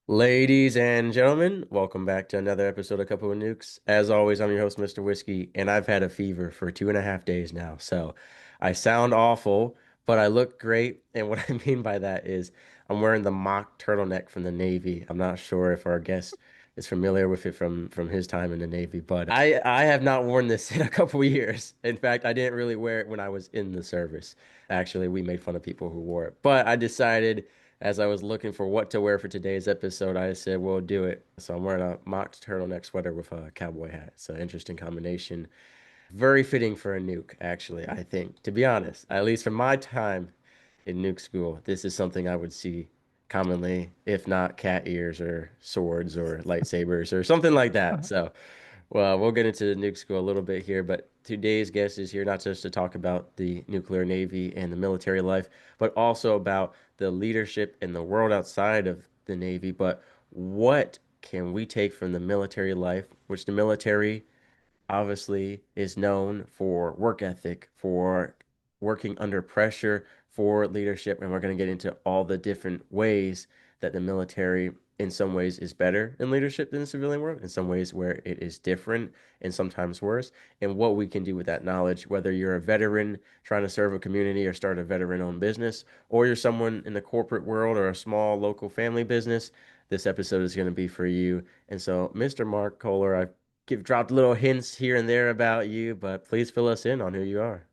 Ladies and gentlemen, welcome back to another episode of Couple of Nukes. As always, I'm your host, Mr. Whiskey, and I've had a fever for 2.5 days now. So I sound awful, but I look great. And what I mean by that is I'm wearing the mock turtleneck from the Navy. I'm not sure if our guest is familiar with it from his time in the Navy, but I have not worn this in a couple of years. In fact, I didn't really wear it when I was in the service. Actually, we made fun of people who wore it, but I decided as I was looking for what to wear for today's episode, I said, we'll do it. So I'm wearing a mock turtleneck sweater with a cowboy hat. It's an interesting combination. Very fitting for a nuke, actually, I think. To be honest, at least from my time in nuke school, this is something I would see commonly, if not cat ears or swords or lightsabers or something like that. So well, we'll get into the nuke school a little bit here, but today's guest is here not just to talk about the nuclear navy and the military life, but also about the leadership in the world outside of the navy. But what can we take from the military life, which the military obviously is known for work ethic, for working under pressure, for leadership, and we're going to get into all the different ways that the military in some ways is better in leadership than the civilian world, in some ways where it is different and sometimes worse, and what we can do with that knowledge, whether you're a veteran trying to serve a community or start a veteran-owned business, or you're someone in the corporate world or a small local family business, this episode is going to be for you. And so, Mr. Marc Koehler, I've dropped little hints here and there about you, but please fill us in on who you are.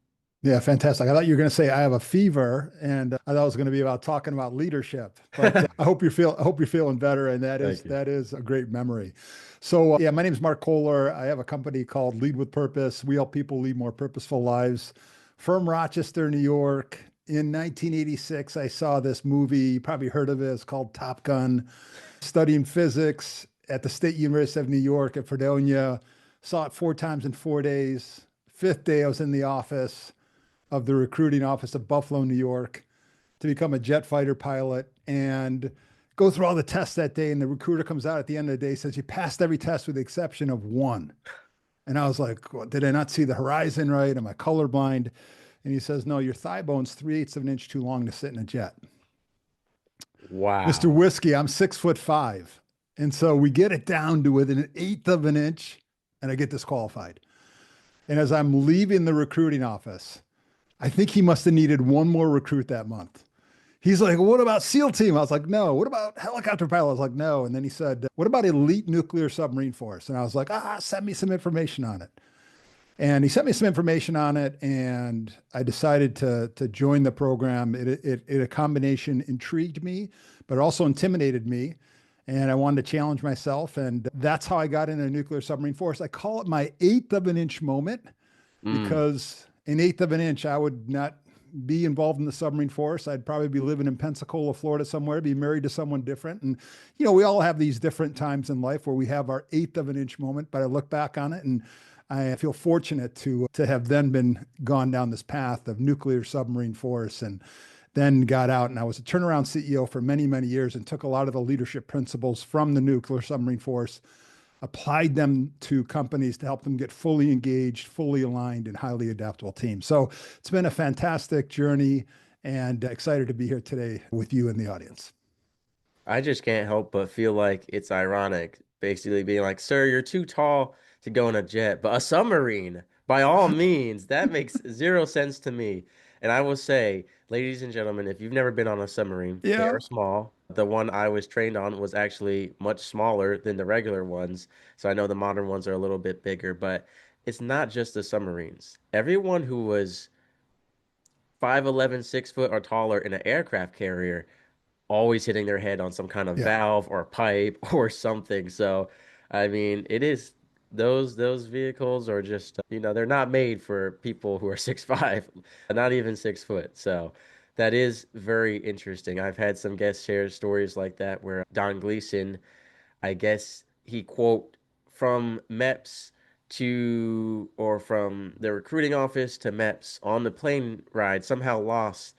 Yeah, fantastic. I thought you were going to say I have a fever, and I thought it was going to be about talking about leadership. But I hope you're feeling better, and that is Thank you. that is a great memory. So yeah, my name is Marc Koehler. I have a company called Lead with Purpose. We help people lead more purposeful lives. From Rochester, New York. In 1986, I saw this movie. You probably heard of it. It's called Top Gun. Studying physics at the State University of New York at Fredonia. Saw it 4 times in 4 days. Fifth day, I was in the office of the recruiting office of Buffalo, New York, to become a jet fighter pilot and go through all the tests that day. And the recruiter comes out at the end of the day, says, "You passed every test with the exception of one." And I was like, well, did I not see the horizon right? Am I colorblind? And he says, no, your thigh bone's 3/8 of an inch too long to sit in a jet. Mr. Wow. Whiskey, I'm 6'5". And so we get it down to within 1/8 of an inch, and I get disqualified. And as I'm leaving the recruiting office, I think he must have needed one more recruit that month. He's like, what about SEAL team? I was like, no. What about helicopter pilot? I was like, no. And then he said, what about elite nuclear submarine force? And I was like, send me some information on it. And he sent me some information on it, and I decided to join the program. A combination intrigued me, but also intimidated me. And I wanted to challenge myself. And that's how I got into nuclear submarine force. I call it my 1/8 of an inch moment Mm. because an 1/8 of an inch, I would not be involved in the submarine force. I'd probably be living in Pensacola, Florida somewhere, be married to someone different. And, we all have these different times in life where we have our 1/8 of an inch moment, but I look back on it and I feel fortunate to have then been gone down this path of nuclear submarine force and then got out. And I was a turnaround CEO for many, many years and took a lot of the leadership principles from the nuclear submarine force, applied them to companies to help them get fully engaged, fully aligned, and highly adaptable teams. So it's been a fantastic journey and excited to be here today with you in the audience. I just can't help but feel like it's ironic, basically being like, sir, you're too tall to go in a jet, but a submarine, by all means, that makes zero sense to me. And I will say, ladies and gentlemen, if you've never been on a submarine, they Yeah. are small. The one I was trained on was actually much smaller than the regular ones. So I know the modern ones are a little bit bigger, but it's not just the submarines. Everyone who was 5'11", 6 foot or taller in an aircraft carrier always hitting their head on some kind of Yeah. valve or pipe or something. So, I mean, it is those vehicles are just they're not made for people who are 6'5", not even 6 foot. So that is very interesting. I've had some guests share stories like that where Don Gleason, I guess he quote from MEPS to or from the recruiting office to MEPS on the plane ride somehow lost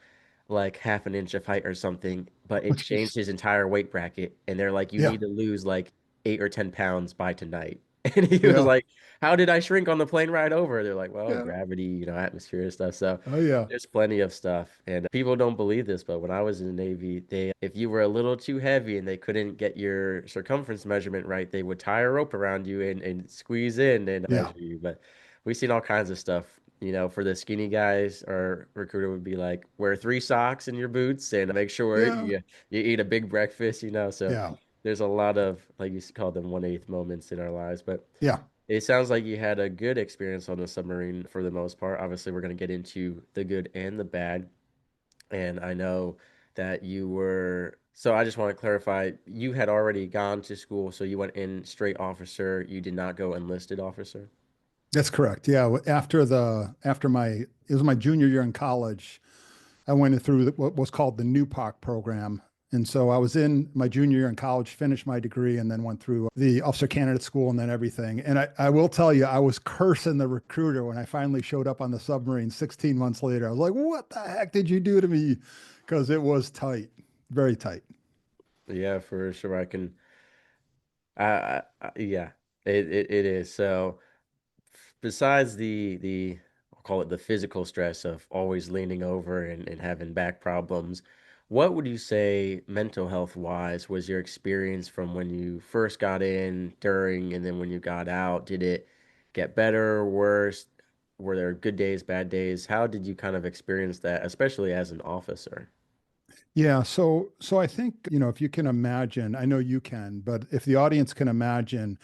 like half an inch of height or something, but Oh, it changed geez. his entire weight bracket. And they're like, you Yeah. need to lose like 8 or 10 pounds by tonight. And he was Yeah. like, "How did I shrink on the plane ride over?" They're like, "Well, Yeah. gravity, atmosphere and stuff." So Oh yeah. there's plenty of stuff. And people don't believe this, but when I was in the Navy, if you were a little too heavy and they couldn't get your circumference measurement right, they would tie a rope around you and squeeze in and Yeah. measure you. But we've seen all kinds of stuff. For the skinny guys, our recruiter would be like, wear three socks in your boots and make sure Yeah. you eat a big breakfast. So Yeah. there's a lot of, like you call them 1/8 moments in our lives. But Yeah. it sounds like you had a good experience on the submarine for the most part. Obviously, we're going to get into the good and the bad. And I know that you were, so I just want to clarify, you had already gone to school, so you went in straight officer. You did not go enlisted officer. That's correct. Yeah. It was my junior year in college. I went through what was called the NUPOC program. And so I was in my junior year in college, finished my degree, and then went through the officer candidate school and then everything. And I will tell you, I was cursing the recruiter when I finally showed up on the submarine 16 months later. I was like, what the heck did you do to me? Because it was tight, very tight. Yeah, for sure. Yeah, it is. So, besides the I'll call it the physical stress of always leaning over and having back problems, what would you say mental health wise was your experience from when you first got in, during, and then when you got out? Did it get better or worse? Were there good days, bad days? How did you kind of experience that, especially as an officer? Yeah, so I think, if you can imagine, I know you can, but if the audience can imagine,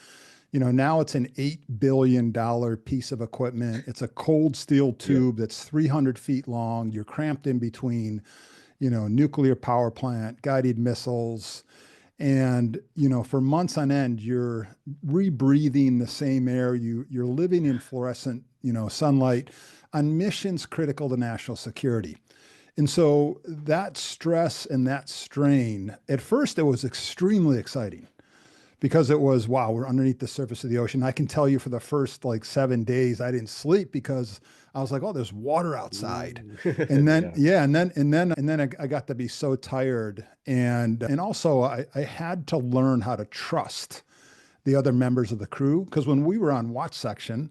now it's an $8 billion piece of equipment. It's a cold steel Yeah. tube that's 300 feet long. You're cramped in between, nuclear power plant, guided missiles. And, for months on end, you're rebreathing the same air. You're living in fluorescent, sunlight on missions critical to national security. And so that stress and that strain, at first, it was extremely exciting because it was, wow, we're underneath the surface of the ocean. I can tell you for the first like 7 days, I didn't sleep because I was like, oh, there's water outside. Ooh. And then, Yeah. yeah, and then I got to be so tired. And also I had to learn how to trust the other members of the crew. Because when we were on watch section,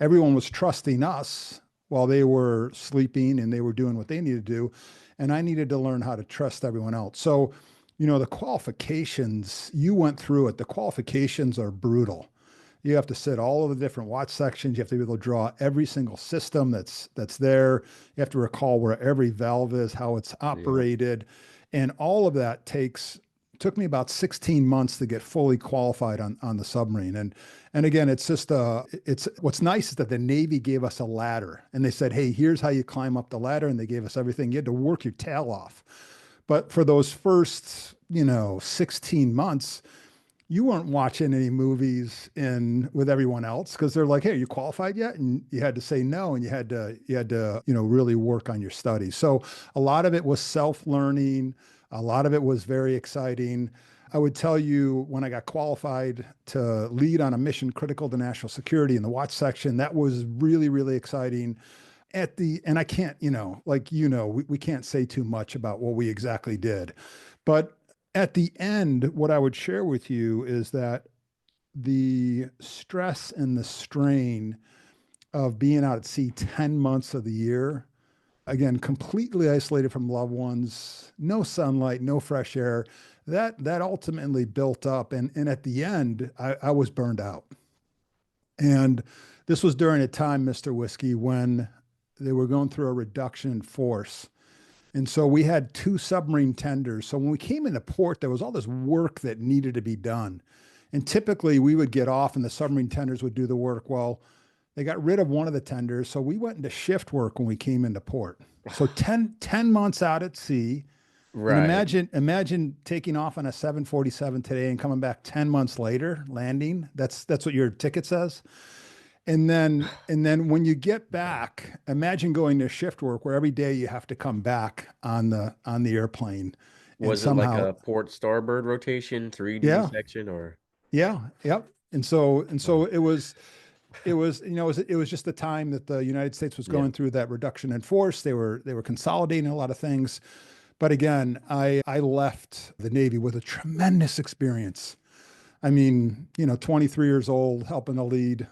everyone was trusting us while they were sleeping and they were doing what they needed to do. And I needed to learn how to trust everyone else. So, the qualifications, you went through it. The qualifications are brutal. You have to sit all of the different watch sections. You have to be able to draw every single system that's there. You have to recall where every valve is, how it's Yeah. operated, and all of that took me about 16 months to get fully qualified on the submarine. And again, it's what's nice is that the Navy gave us a ladder and they said, hey, here's how you climb up the ladder, and they gave us everything. You had to work your tail off. But for those first, 16 months, you weren't watching any movies in with everyone else because they're like, "Hey, are you qualified yet?" And you had to say no, and you had to really work on your studies. So a lot of it was self-learning. A lot of it was very exciting. I would tell you when I got qualified to lead on a mission critical to national security in the watch section, that was really, really exciting. And I can't, we can't say too much about what we exactly did. But at the end, what I would share with you is that the stress and the strain of being out at sea 10 months of the year, again, completely isolated from loved ones, no sunlight, no fresh air, that ultimately built up. And at the end, I was burned out. And this was during a time, Mr. Whiskey, when they were going through a reduction in force. And so we had two submarine tenders. So when we came into port, there was all this work that needed to be done. And typically we would get off and the submarine tenders would do the work. Well, they got rid of one of the tenders. So we went into shift work when we came into port. So ten months out at sea. And Right. imagine taking off on a 747 today and coming back 10 months later, landing. That's what your ticket says. And then when you get back, imagine going to shift work where every day you have to come back on the airplane and Was it like somehow, a port starboard rotation, 3D yeah, section, or? yeah, yep. And so it was it was just the time that the United States was Yeah. going through that reduction in force. They were consolidating a lot of things. But again, I left the Navy with a tremendous experience. I mean, 23 years old, helping to lead.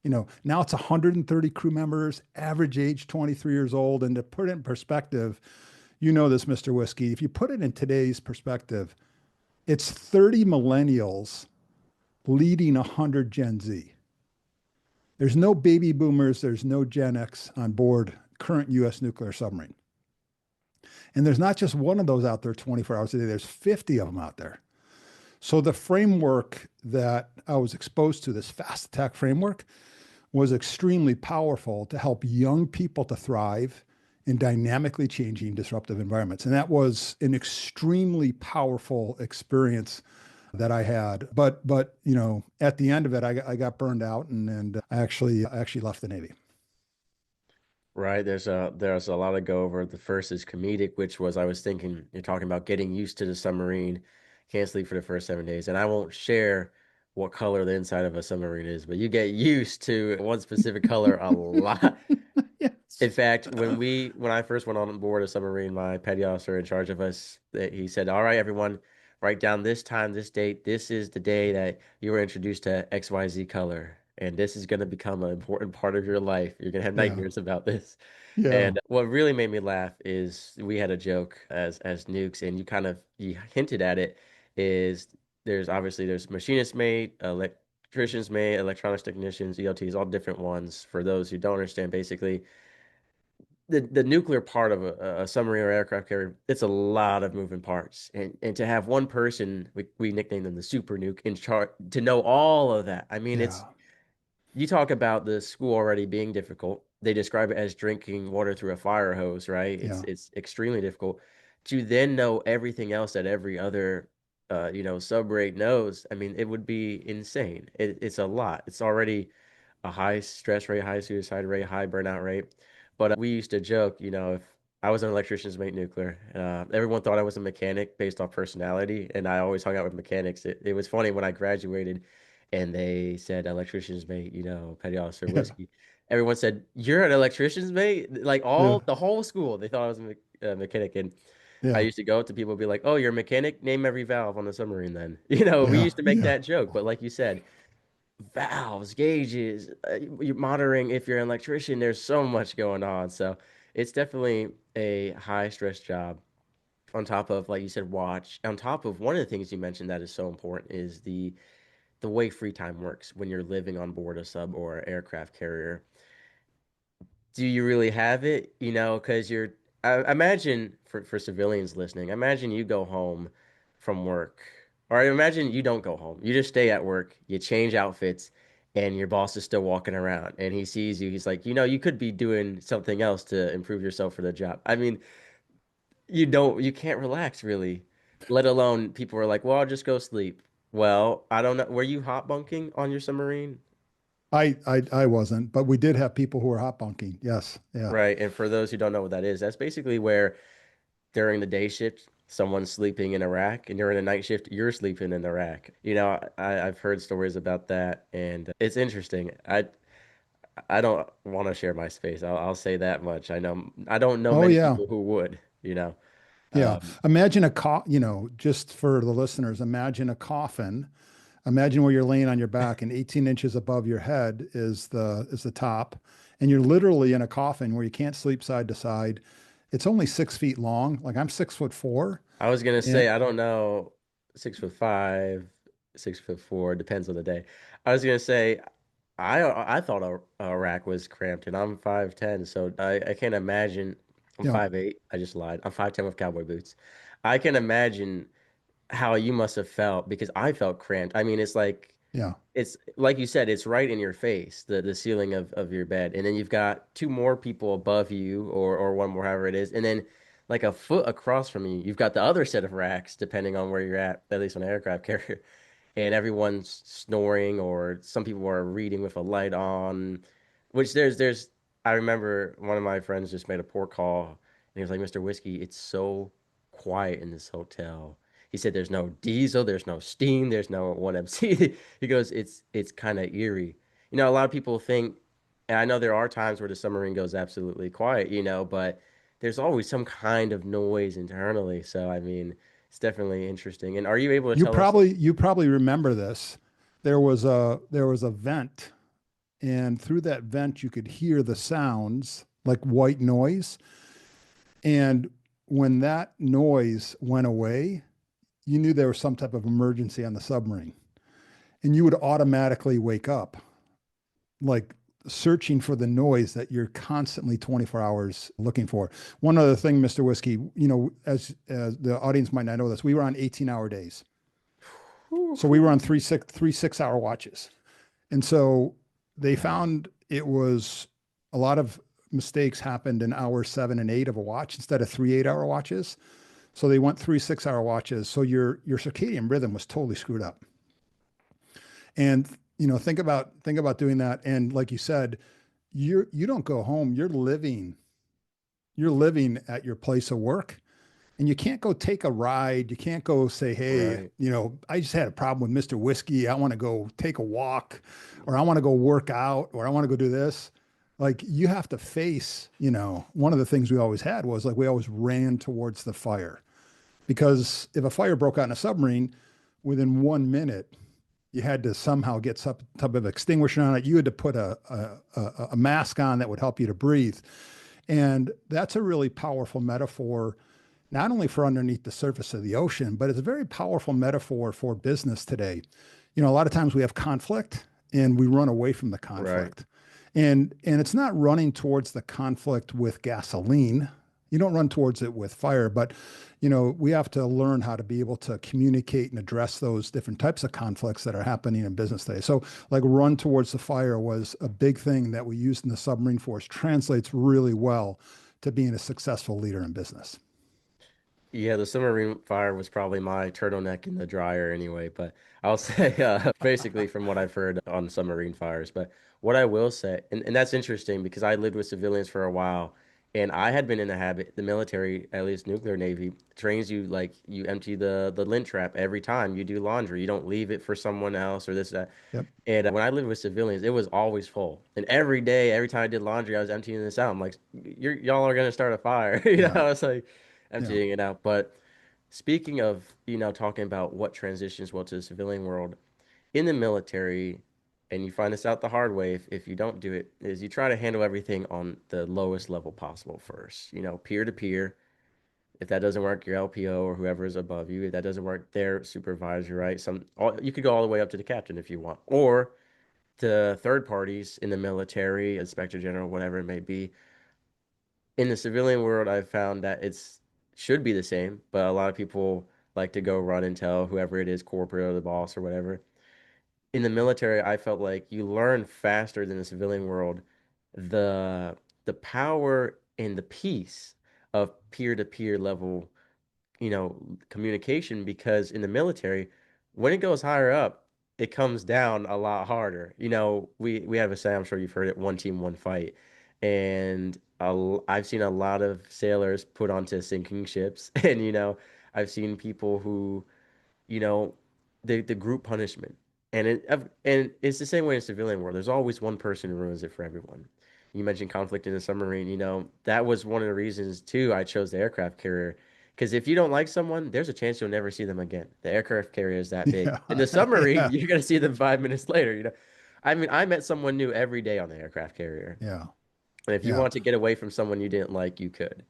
Now it's 130 crew members, average age 23 years old. And to put it in perspective, this, Mr. Whiskey, if you put it in today's perspective, it's 30 millennials leading 100 Gen Z. There's no baby boomers, there's no Gen X on board current U.S. nuclear submarine. And there's not just one of those out there 24 hours a day, there's 50 of them out there. So the framework that I was exposed to, this fast attack framework, was extremely powerful to help young people to thrive in dynamically changing disruptive environments. And that was an extremely powerful experience that I had. But at the end of it, I got burned out and I actually left the Navy. Right. There's a lot to go over. The first is comedic, which was I was thinking you're talking about getting used to the submarine. Can't sleep for the first 7 days. And I won't share what color the inside of a submarine is, but you get used to one specific color a lot. In Yes. fact, when I first went on board a submarine, my petty officer in charge of us, he said, "All right, everyone, write down this time, this date. This is the day that you were introduced to XYZ color, and this is going to become an important part of your life. You're going to have Yeah. nightmares about this." Yeah. And what really made me laugh is we had a joke as nukes, and you hinted at it. Is there's machinist mate, electricians mate, electronics technicians, ELTs, all different ones. For those who don't understand, basically the nuclear part of a submarine or aircraft carrier, it's a lot of moving parts. And to have one person, we nicknamed them the super nuke in charge to know all of that. I mean, it's Yeah. you talk about the school already being difficult. They describe it as drinking water through a fire hose, right? It's Yeah. it's extremely difficult to then know everything else that every other subrate knows. I mean, it would be insane. It's a lot. It's already a high stress rate, high suicide rate, high burnout rate. But we used to joke, if I was an electrician's mate nuclear, everyone thought I was a mechanic based off personality, and I always hung out with mechanics. It was funny when I graduated and they said electrician's mate, petty officer Yeah. whiskey. Everyone said, "You're an electrician's mate?" Like Yeah. the whole school, they thought I was a mechanic. And I Yeah. used to go up to people and be like, "Oh, you're a mechanic? Name every valve on the submarine then." We Yeah. used to make Yeah. that joke. But like you said, valves, gauges, you're monitoring if you're an electrician, there's so much going on. So it's definitely a high stress job. On top of, like you said, watch. On top of one of the things you mentioned that is so important is the way free time works when you're living on board a sub or aircraft carrier. Do you really have it? Because I imagine for civilians listening, imagine you go home from work, or imagine you don't go home. You just stay at work, you change outfits, and your boss is still walking around, and he sees you. He's like, you could be doing something else to improve yourself for the job. I mean, you can't relax really, let alone people are like, well, I'll just go sleep. Well, I don't know. Were you hot bunking on your submarine? I wasn't, but we did have people who were hot bunking. Yes. Yeah. Right. And for those who don't know what that is, that's basically where during the day shift, someone's sleeping in a rack, and during the night shift, you're sleeping in the rack. I've heard stories about that, and it's interesting. I don't want to share my space. I'll say that much. I don't know Oh many yeah. people who would. Yeah. Um, Imagine just for the listeners, imagine a coffin. Imagine where you're laying on your back and 18 inches above your head is the top. And you're literally in a coffin where you can't sleep side to side. It's only 6 feet long. Like I'm 6'4". I was gonna And say I don't know, 6'5", 6'4", depends on the day. I was gonna say I thought a rack was cramped, and I'm 5'10", so I can't imagine. I'm yeah, 5'8". I just lied. I'm 5'10" with cowboy boots. I can imagine how you must have felt because I felt cramped. I mean, yeah, it's like you said, it's right in your face, the ceiling of your bed, and then you've got two more people above you, or one more, however it is, and then like a foot across from you, you've got the other set of racks, depending on where you're at least on an aircraft carrier, and everyone's snoring, or some people are reading with a light on, which there's I remember one of my friends just made a poor call, and he was like, "Mr. Whiskey, it's so quiet in this hotel." He said, "There's no diesel, there's no steam, there's no 1MC." He goes, "It's kind of eerie." A lot of people think, and I know there are times where the submarine goes absolutely quiet, but there's always some kind of noise internally. So I mean, It's definitely interesting. And are you able to You tell us? probably remember this. There was a vent, and through that vent you could hear the sounds like white noise. And when that noise went away, you knew there was some type of emergency on the submarine, and you would automatically wake up, like searching for the noise that you're constantly 24 hours looking for. One other thing, Mr. Whiskey, as the audience might not know this, we were on 18-hour days. So we were on three 6 hour watches. And so they found it was a lot of mistakes happened in hours 7 and 8 of a watch instead of 3 8 hour watches. So they went 3 6 hour watches. So your circadian rhythm was totally screwed up. And think about doing that. And like you said, you don't go home. You're living at your place of work, and you can't go take a ride. You can't go say, hey, Right. I just had a problem with Mr. Whiskey. I want to go take a walk, or I want to go work out, or I want to go do this. Like you have to face, one of the things we always had was like we always ran towards the fire, because if a fire broke out in a submarine, within 1 minute, you had to somehow get some type of extinguisher on it. You had to put a mask on that would help you to breathe. And that's a really powerful metaphor, not only for underneath the surface of the ocean, but it's a very powerful metaphor for business today. A lot of times we have conflict and we run away from the Right. conflict. And it's not running towards the conflict with gasoline. You don't run towards it with fire, but we have to learn how to be able to communicate and address those different types of conflicts that are happening in business today. So like run towards the fire was a big thing that we used in the submarine force, translates really well to being a successful leader in business. Yeah, the submarine fire was probably my turtleneck in the dryer anyway, but I'll say basically from what I've heard on submarine fires. But what I will say, and that's interesting because I lived with civilians for a while and I had been in the habit, the military, at least nuclear navy, trains you like you empty the lint trap every time you do laundry. You don't leave it for someone else or this, that. Yep. And when I lived with civilians, it was always full. And every day, every time I did laundry, I was emptying this out. I'm like, y'all are gonna start a fire. Yeah. It's like Yeah. emptying it out. But speaking of, talking about what transitions well to the civilian world, in the military, and you find this out the hard way if you don't do it, is you try to handle everything on the lowest level possible first. Peer to peer. If that doesn't work, your LPO or whoever is above you. If that doesn't work, their supervisor, right? You could go all the way up to the captain if you want, or to third parties in the military, inspector general, whatever it may be. In the civilian world, I've found that it's should be the same, but a lot of people like to go run and tell whoever it is, corporate or the boss or whatever. In the military, I felt like you learn faster than the civilian world the the power and the peace of peer-to-peer level communication because in the military, when it goes higher up, it comes down a lot harder. We have a saying, I'm sure you've heard it, one team, one fight. And I've seen a lot of sailors put onto sinking ships. And, I've seen people who you know, the group punishment. And it's the same way in civilian world. There's always one person who ruins it for everyone. You mentioned conflict in the submarine. That was one of the reasons too I chose the aircraft carrier. Because if you don't like someone, there's a chance you'll never see them again. The aircraft carrier is that big. Yeah. In the submarine, Yeah. you're gonna see them 5 minutes later. I mean, I met someone new every day on the aircraft carrier. Yeah. And if you Yeah. want to get away from someone you didn't like, you could,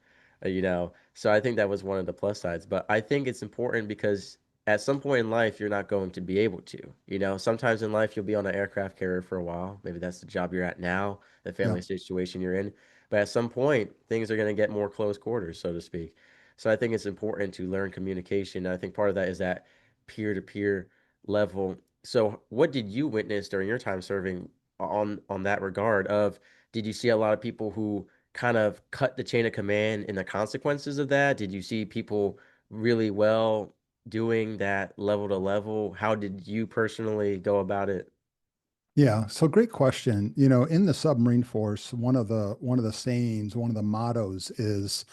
So I think that was one of the plus sides. But I think it's important because at some point in life, you're not going to be able to. Sometimes in life, you'll be on an aircraft carrier for a while. Maybe that's the job you're at now, the Yeah. family situation you're in. But at some point, things are going to get more close quarters, so to speak. So I think it's important to learn communication. And I think part of that is that peer-to-peer level. So what did you witness during your time serving on that regard of did you see a lot of people who kind of cut the chain of command and the consequences of that? Did you see people really well doing that level to level? How did you personally go about it? Yeah. So great question. In the submarine force, one of the sayings, one of the mottos is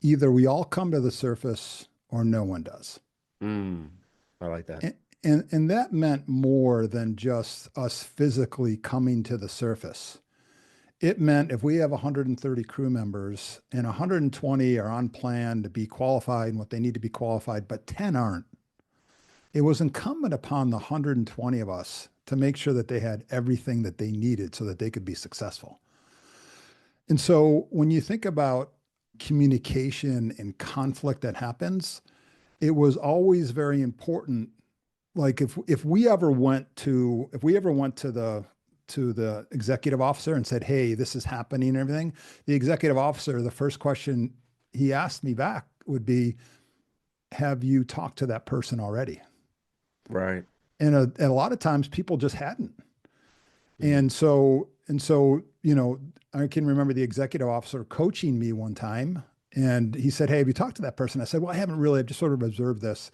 either we all come to the surface or no one does. Mm, I like that. And that meant more than just us physically coming to the surface. it meant if we have 130 crew members and 120 are on plan to be qualified and what they need to be qualified, but 10 aren't, it was incumbent upon the 120 of us to make sure that they had everything that they needed so that they could be successful. And so when you think about communication and conflict that happens, it was always very important. Like if we ever went to the executive officer and said, "Hey, this is happening," and everything, the executive officer, the first question he asked me back would be, "Have you talked to that person already?" Right. And a lot of times people just hadn't. Mm. And so, I can remember the executive officer coaching me one time, and he said, "Hey, have you talked to that person?" I said, "Well, I haven't really. I've just sort of observed this."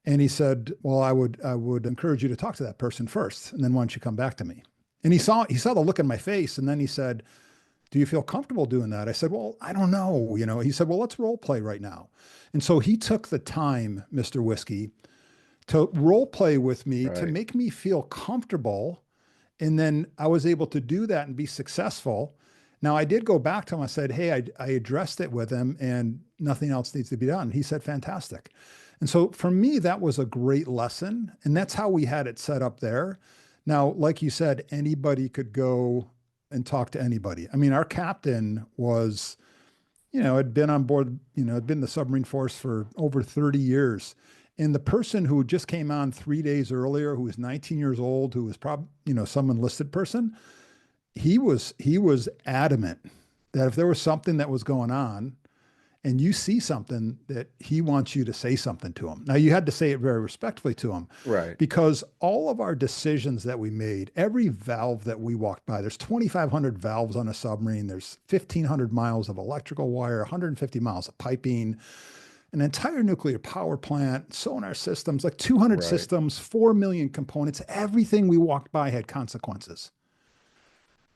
And he said, "Well, I would encourage you to talk to that person first, and then why don't you come back to me?" And he saw the look in my face, and then he said, "Do you feel comfortable doing that?" I said, "Well, I don't know." He said, "Well, let's role play right now." And so he took the time, Mr. Whiskey, to role play with me to Right. make me feel comfortable. And then I was able to do that and be successful. Now I did go back to him. I said, "Hey, I addressed it with him and nothing else needs to be done." He said, "Fantastic." And so for me, that was a great lesson. And that's how we had it set up there. Now, like you said, anybody could go and talk to anybody. I mean, our captain was, had been on board, had been in the submarine force for over 30 years. And the person who just came on 3 days earlier, who was 19 years old, who was probably, some enlisted person, he was adamant that if there was something that was going on and you see something, that he wants you to say something to him. Now you had to say it very respectfully to him, Right. because all of our decisions that we made, every valve that we walked by, there's 2,500 valves on a submarine. There's 1,500 miles of electrical wire, 150 miles of piping, an entire nuclear power plant, sonar systems, like 200 Right. systems, 4 million components. Everything we walked by had consequences.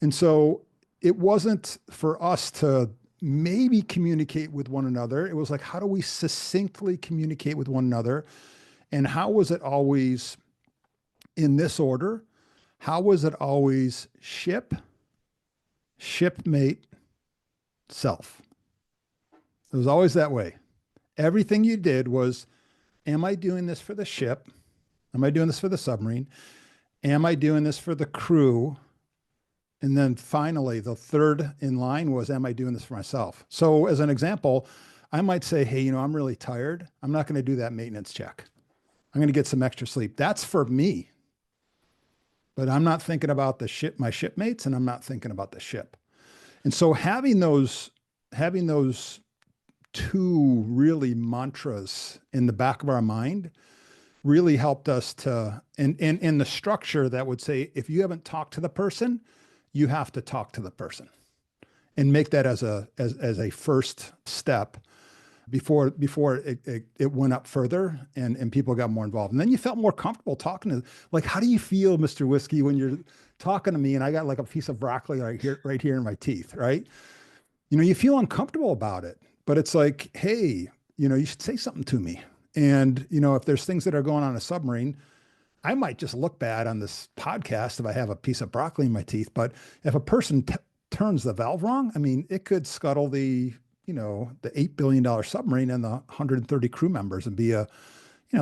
And so it wasn't for us to maybe communicate with one another. It was like, how do we succinctly communicate with one another? And how was it always in this order? How was it always ship, shipmate, self? It was always that way. Everything you did was, am I doing this for the ship? Am I doing this for the submarine? Am I doing this for the crew? And then finally, the third in line was, am I doing this for myself? So, as an example, I might say, hey, I'm really tired. I'm not going to do that maintenance check. I'm going to get some extra sleep. That's for me, but I'm not thinking about the ship, my shipmates, and I'm not thinking about the ship. And so, having those two really mantras in the back of our mind really helped us to, and in the structure that would say, if you haven't talked to the person, you have to talk to the person, and make that as a first step before it went up further, and people got more involved. And then you felt more comfortable talking to, like, how do you feel, Mr. Whiskey, when you're talking to me and I got like a piece of broccoli right here in my teeth, right? You feel uncomfortable about it, but it's like, hey, you should say something to me. And, if there's things that are going on in a submarine, I might just look bad on this podcast if I have a piece of broccoli in my teeth. But if a person turns the valve wrong, I mean, it could scuttle the $8 billion submarine and the 130 crew members and be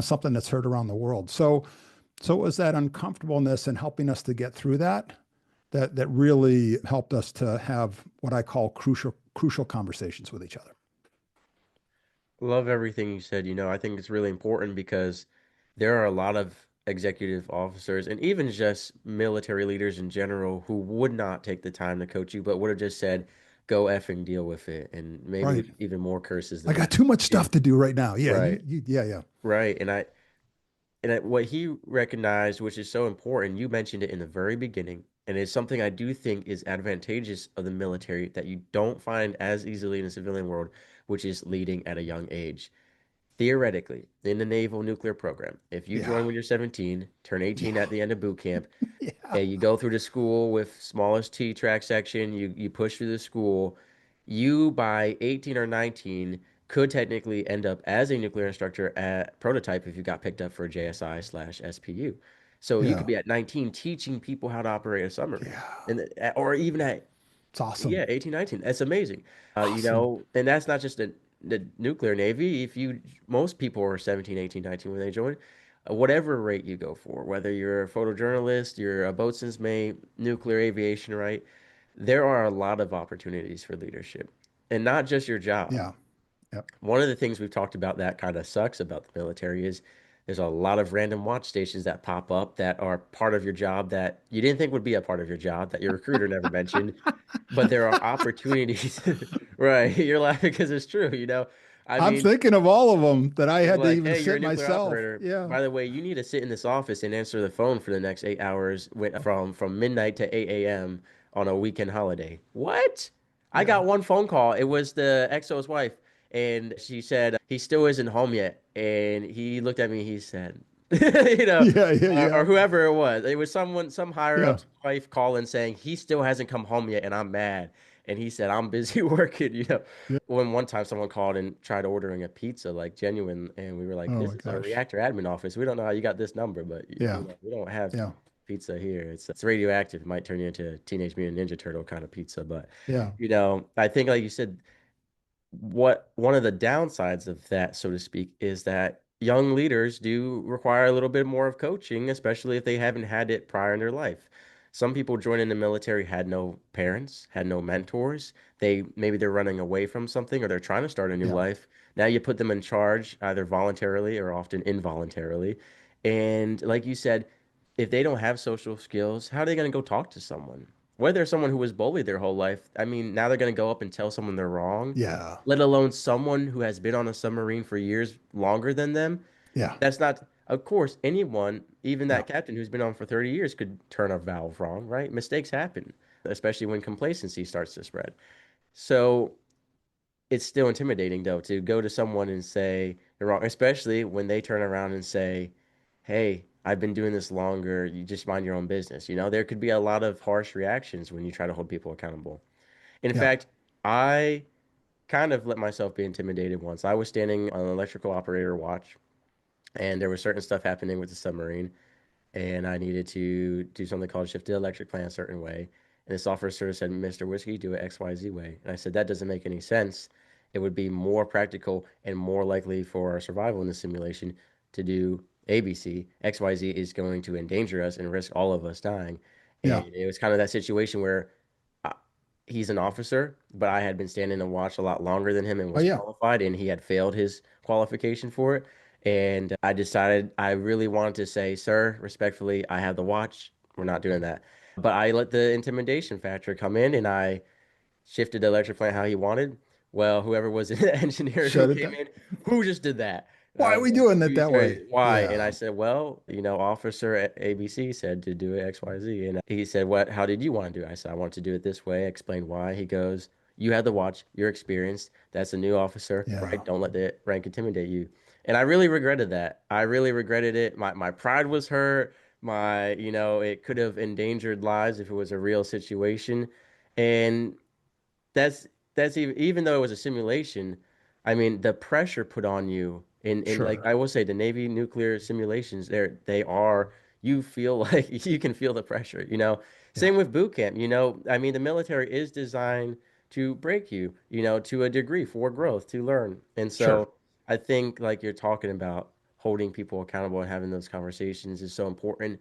something that's heard around the world. So it was that uncomfortableness and helping us to get through that really helped us to have what I call crucial conversations with each other. Love everything you said. I think it's really important because there are a lot of executive officers and even just military leaders in general who would not take the time to coach you, but would have just said, go effing deal with it. And maybe Right. with even more curses I than got too much stuff you. to do right now. Yeah. Right. Yeah, yeah. Right. What he recognized, which is so important, you mentioned it in the very beginning, and it's something I do think is advantageous of the military that you don't find as easily in the civilian world, which is leading at a young age. Theoretically, in the naval nuclear program, if you Yeah. join when you're 17, turn 18 at Yeah. the end of boot camp, Yeah. and you go through the school with smallest T track section, you push through the school, you by 18 or 19 could technically end up as a nuclear instructor at prototype if you got picked up for JSI/SPU. So you could Yeah. be at 19 teaching people how to operate a submarine, Yeah. and or even at It's awesome. Yeah, 18, 19. That's amazing. Awesome. And that's not just the nuclear navy. Most people are 17, 18, 19 when they join. Whatever rate you go for, whether you're a photojournalist, you're a boatswain's mate, nuclear aviation, right? There are a lot of opportunities for leadership and not just your job. Yeah. Yep. One of the things we've talked about that kind of sucks about the military is there's a lot of random watch stations that pop up that are part of your job that you didn't think would be a part of your job that your recruiter never mentioned, but there are opportunities. Right. You're laughing because it's true, you know. I I'm mean, thinking of all of them that I had to like, even hey, you're a sit nuclear myself. operator. Yeah. By the way, you need to sit in this office and answer the phone for the next 8 hours from midnight to 8 a.m. on a weekend holiday. What? I Yeah. got one phone call. It was the XO's wife, and she said he still isn't home yet. And he looked at me. He said, you know, Yeah. Yeah. or Yeah. whoever it was. It was someone, some higher Yeah. up's wife calling saying he still hasn't come home yet, and I'm mad. And he said, I'm busy working, you know. Yeah. When one time someone called and tried ordering a pizza, like genuine, and we were like, Oh "This my is our gosh. reactor admin office. We don't know how you got this number, but Yeah. we don't have Yeah. pizza here. It's radioactive. It might turn you into a Teenage Mutant Ninja Turtle kind of pizza." But Yeah. I think like you said, what one of the downsides of that, so to speak, is that young leaders do require a little bit more of coaching, especially if they haven't had it prior in their life. Some people joining the military had no parents, had no mentors. Maybe they're running away from something or they're trying to start a new Yeah. life. Now you put them in charge, either voluntarily or often involuntarily. And like you said, if they don't have social skills, how are they going to go talk to someone? Whether someone who was bullied their whole life, I mean, now they're going to go up and tell someone they're wrong, Yeah. let alone someone who has been on a submarine for years longer than them. Yeah. That's not, of course, anyone, even Yeah. that captain who's been on for 30 years could turn a valve wrong, right? Mistakes happen, especially when complacency starts to spread. So it's still intimidating, though, to go to someone and say you're wrong, especially when they turn around and say, hey, I've been doing this longer. You just mind your own business. You know, there could be a lot of harsh reactions when you try to hold people accountable. In Yeah. fact, I kind of let myself be intimidated once. I was standing on an electrical operator watch, and there was certain stuff happening with the submarine, and I needed to do something called shift the electric plan a certain way. And this officer said, Mr. Whiskey, do it XYZ way. And I said, that doesn't make any sense. It would be more practical and more likely for our survival in the simulation to do ABC. XYZ is going to endanger us and risk all of us dying. Yeah. And it was kind of that situation where uh, he's an officer, but I had been standing and watch a lot longer than him and Oh was yeah. qualified, and he had failed his qualification for it. And I decided I really wanted to say, sir, respectfully, I have the watch. We're not doing that. But I let the intimidation factor come in and I shifted the electric plant how he wanted. Well, whoever was the engineer who Shut it came down. in, who just did that? Why are we Like, doing it that way? why? And Yeah. I said, well, Officer at ABC said to do it XYZ. And he said, what, how did you want to do it? I said, I want to do it this way. I explained why. He goes, you had the watch, you're experienced. That's a new officer, Yeah. right? Don't let the rank intimidate you. And I really regretted that. I really regretted it. My pride was hurt. It could have endangered lives if it was a real situation. And that's even though it was a simulation, I mean, the pressure put on you in like Sure. I will say the Navy nuclear simulations, they are you feel like you can feel the pressure, you know. Yeah. Same with boot camp, you know. I mean, the military is designed to break you, you know, to a degree for growth, to learn. And Sure. so I think like you're talking about holding people accountable and having those conversations is so important.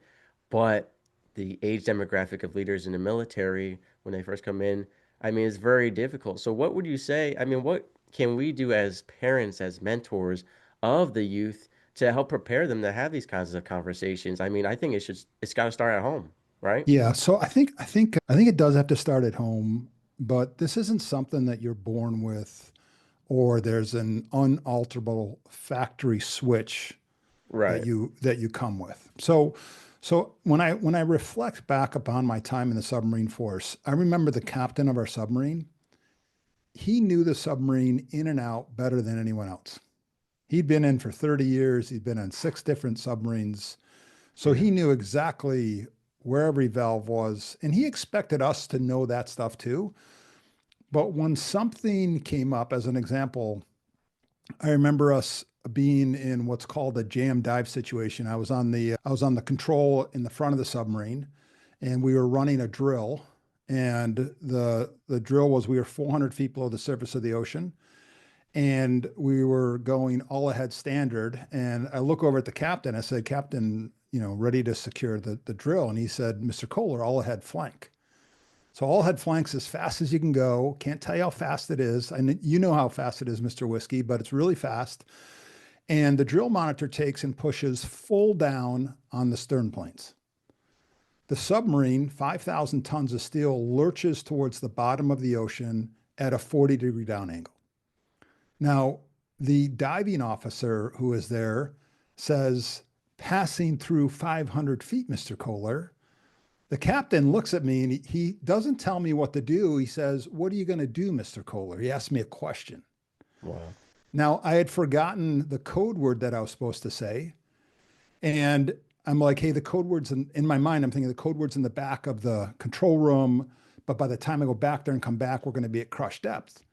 But the age demographic of leaders in the military when they first come in, I mean, it's very difficult. So, what would you say? I mean, what can we do as parents, as mentors of the youth to help prepare them to have these kinds of conversations? I mean, I think it's got to start at home, right? Yeah. So I think it does have to start at home, but this isn't something that you're born with or there's an unalterable factory switch Right. that you come with. So when I reflect back upon my time in the submarine force, I remember the captain of our submarine. He knew the submarine in and out better than anyone else. He'd been in for 30 years. He'd been on 6 different submarines. So Yeah. he knew exactly where every valve was. And he expected us to know that stuff too. But when something came up, as an example, I remember us being in what's called a JamDive situation. I was on the control in the front of the submarine, and we were running a drill. And the drill was we were 400 feet below the surface of the ocean, and we were going all ahead standard. And I look over at the captain. I said, Captain, ready to secure the drill. And he said, Mr. Koehler, all ahead flank. So all ahead flanks as fast as you can go. Can't tell you how fast it is. And you know how fast it is, Mr. Whiskey, but it's really fast. And the drill monitor takes and pushes full down on the stern planes. The submarine, 5,000 tons of steel, lurches towards the bottom of the ocean at a 40-degree down angle. Now, the diving officer who is there says, passing through 500 feet, Mr. Koehler. The captain looks at me and he doesn't tell me what to do. He says, what are you going to do, Mr. Koehler? He asked me a question. Wow. Now, I had forgotten the code word that I was supposed to say. And I'm like, hey, the code word's in my mind. I'm thinking the code word's in the back of the control room. But by the time I go back there and come back, we're going to be at crush depth.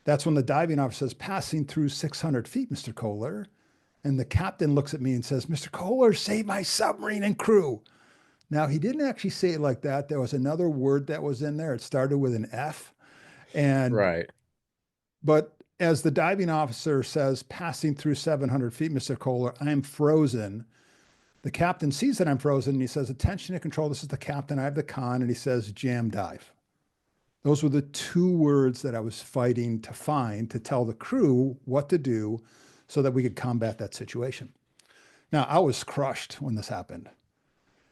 That's when the diving officer says, passing through 600 feet, Mr. Koehler. And the captain looks at me and says, Mr. Koehler, save my submarine and crew. Now, he didn't actually say it like that. There was another word that was in there. It started with an F. Right. But as the diving officer says, passing through 700 feet, Mr. Koehler, I am frozen. The captain sees that I'm frozen and he says, attention to control. This is the captain. I have the con. And he says, JamDive. Those were the two words that I was fighting to find to tell the crew what to do so that we could combat that situation. Now, I was crushed when this happened.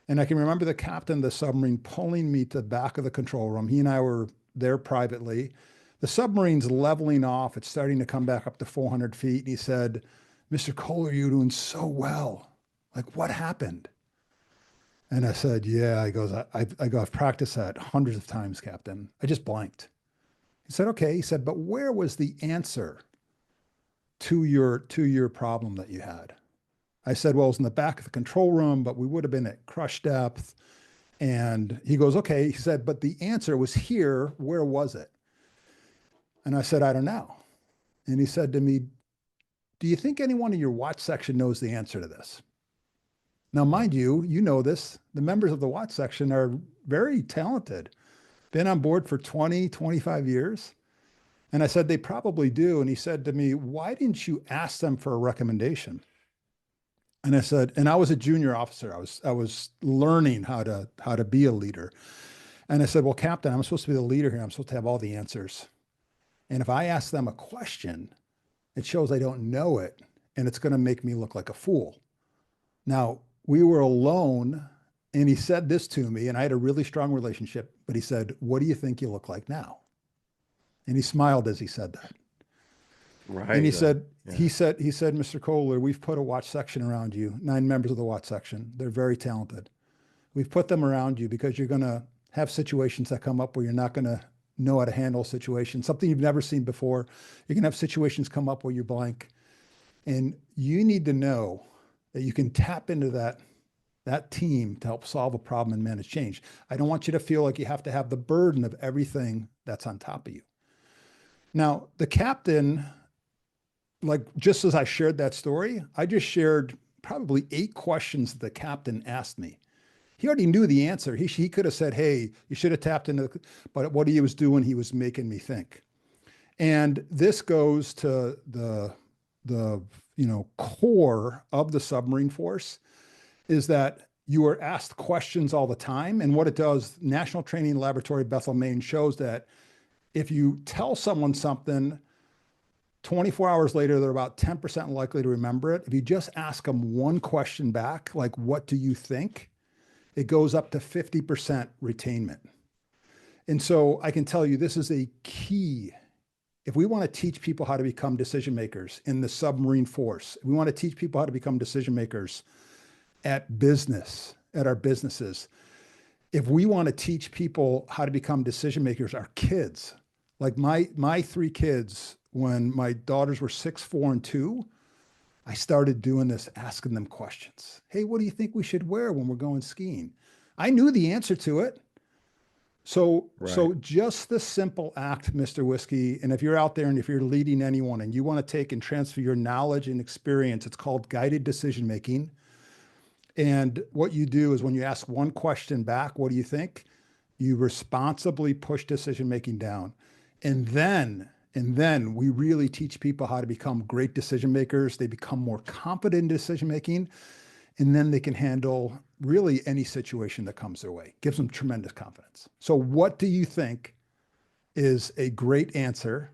And I can remember the captain of the submarine pulling me to the back of the control room. He and I were there privately. The submarine's leveling off. It's starting to come back up to 400 feet. And he said, Mr. Koehler, you're doing so well. Like, what happened? And I said, yeah. He goes, I've practiced that hundreds of times, Captain. I just blanked. He said, okay. He said, but where was the answer to your problem that you had? I said, well, it was in the back of the control room, but we would have been at crush depth. And he goes, okay. He said, but the answer was here. Where was it? And I said, I don't know. And he said to me, do you think anyone in your watch section knows the answer to this? Now, mind you, you know this. The members of the watch section are very talented, been on board for 20, 25 years. And I said, they probably do. And he said to me, why didn't you ask them for a recommendation? And I said, and I was a junior officer. I was learning how to be a leader. And I said, well, Captain, I'm supposed to be the leader here. I'm supposed to have all the answers. And if I ask them a question, it shows I don't know it, and it's going to make me look like a fool. Now, we were alone, and he said this to me, and I had a really strong relationship, but he said, what do you think you look like now? And he smiled as he said that. Right. And he said, yeah. he said, Mr. Koehler, we've put a watch section around you, 9 members of the watch section. They're very talented. We've put them around you because you're going to have situations that come up where you're not going to know how to handle a situation, something you've never seen before. You can have situations come up where you're blank. And you need to know that you can tap into that team to help solve a problem and manage change. I don't want you to feel like you have to have the burden of everything that's on top of you. Now, the captain, like just as I shared that story, I just shared probably 8 questions that the captain asked me. He already knew the answer. He could have said, hey, you should have tapped into, but what he was doing, he was making me think. And this goes to the core of the submarine force is that you are asked questions all the time. And what it does, National Training Laboratory, Bethel, Maine, shows that if you tell someone something, 24 hours later, they're about 10% likely to remember it. If you just ask them one question back, like, what do you think? It goes up to 50% retainment. And so I can tell you this is a key. If we want to teach people how to become decision makers in the submarine force, if we want to teach people how to become decision makers at business, at our businesses, if we want to teach people how to become decision makers, our kids, like my 3 kids, when my daughters were 6, 4, and 2, I started doing this, asking them questions. Hey, what do you think we should wear when we're going skiing? I knew the answer to it. So just the simple act, Mr. Whiskey, and if you're out there and if you're leading anyone and you want to take and transfer your knowledge and experience, it's called guided decision making. And what you do is when you ask one question back, what do you think? You responsibly push decision making down. And then we really teach people how to become great decision makers. They become more confident in decision making, and then they can handle really any situation that comes their way. Gives them tremendous confidence. So, what do you think is a great answer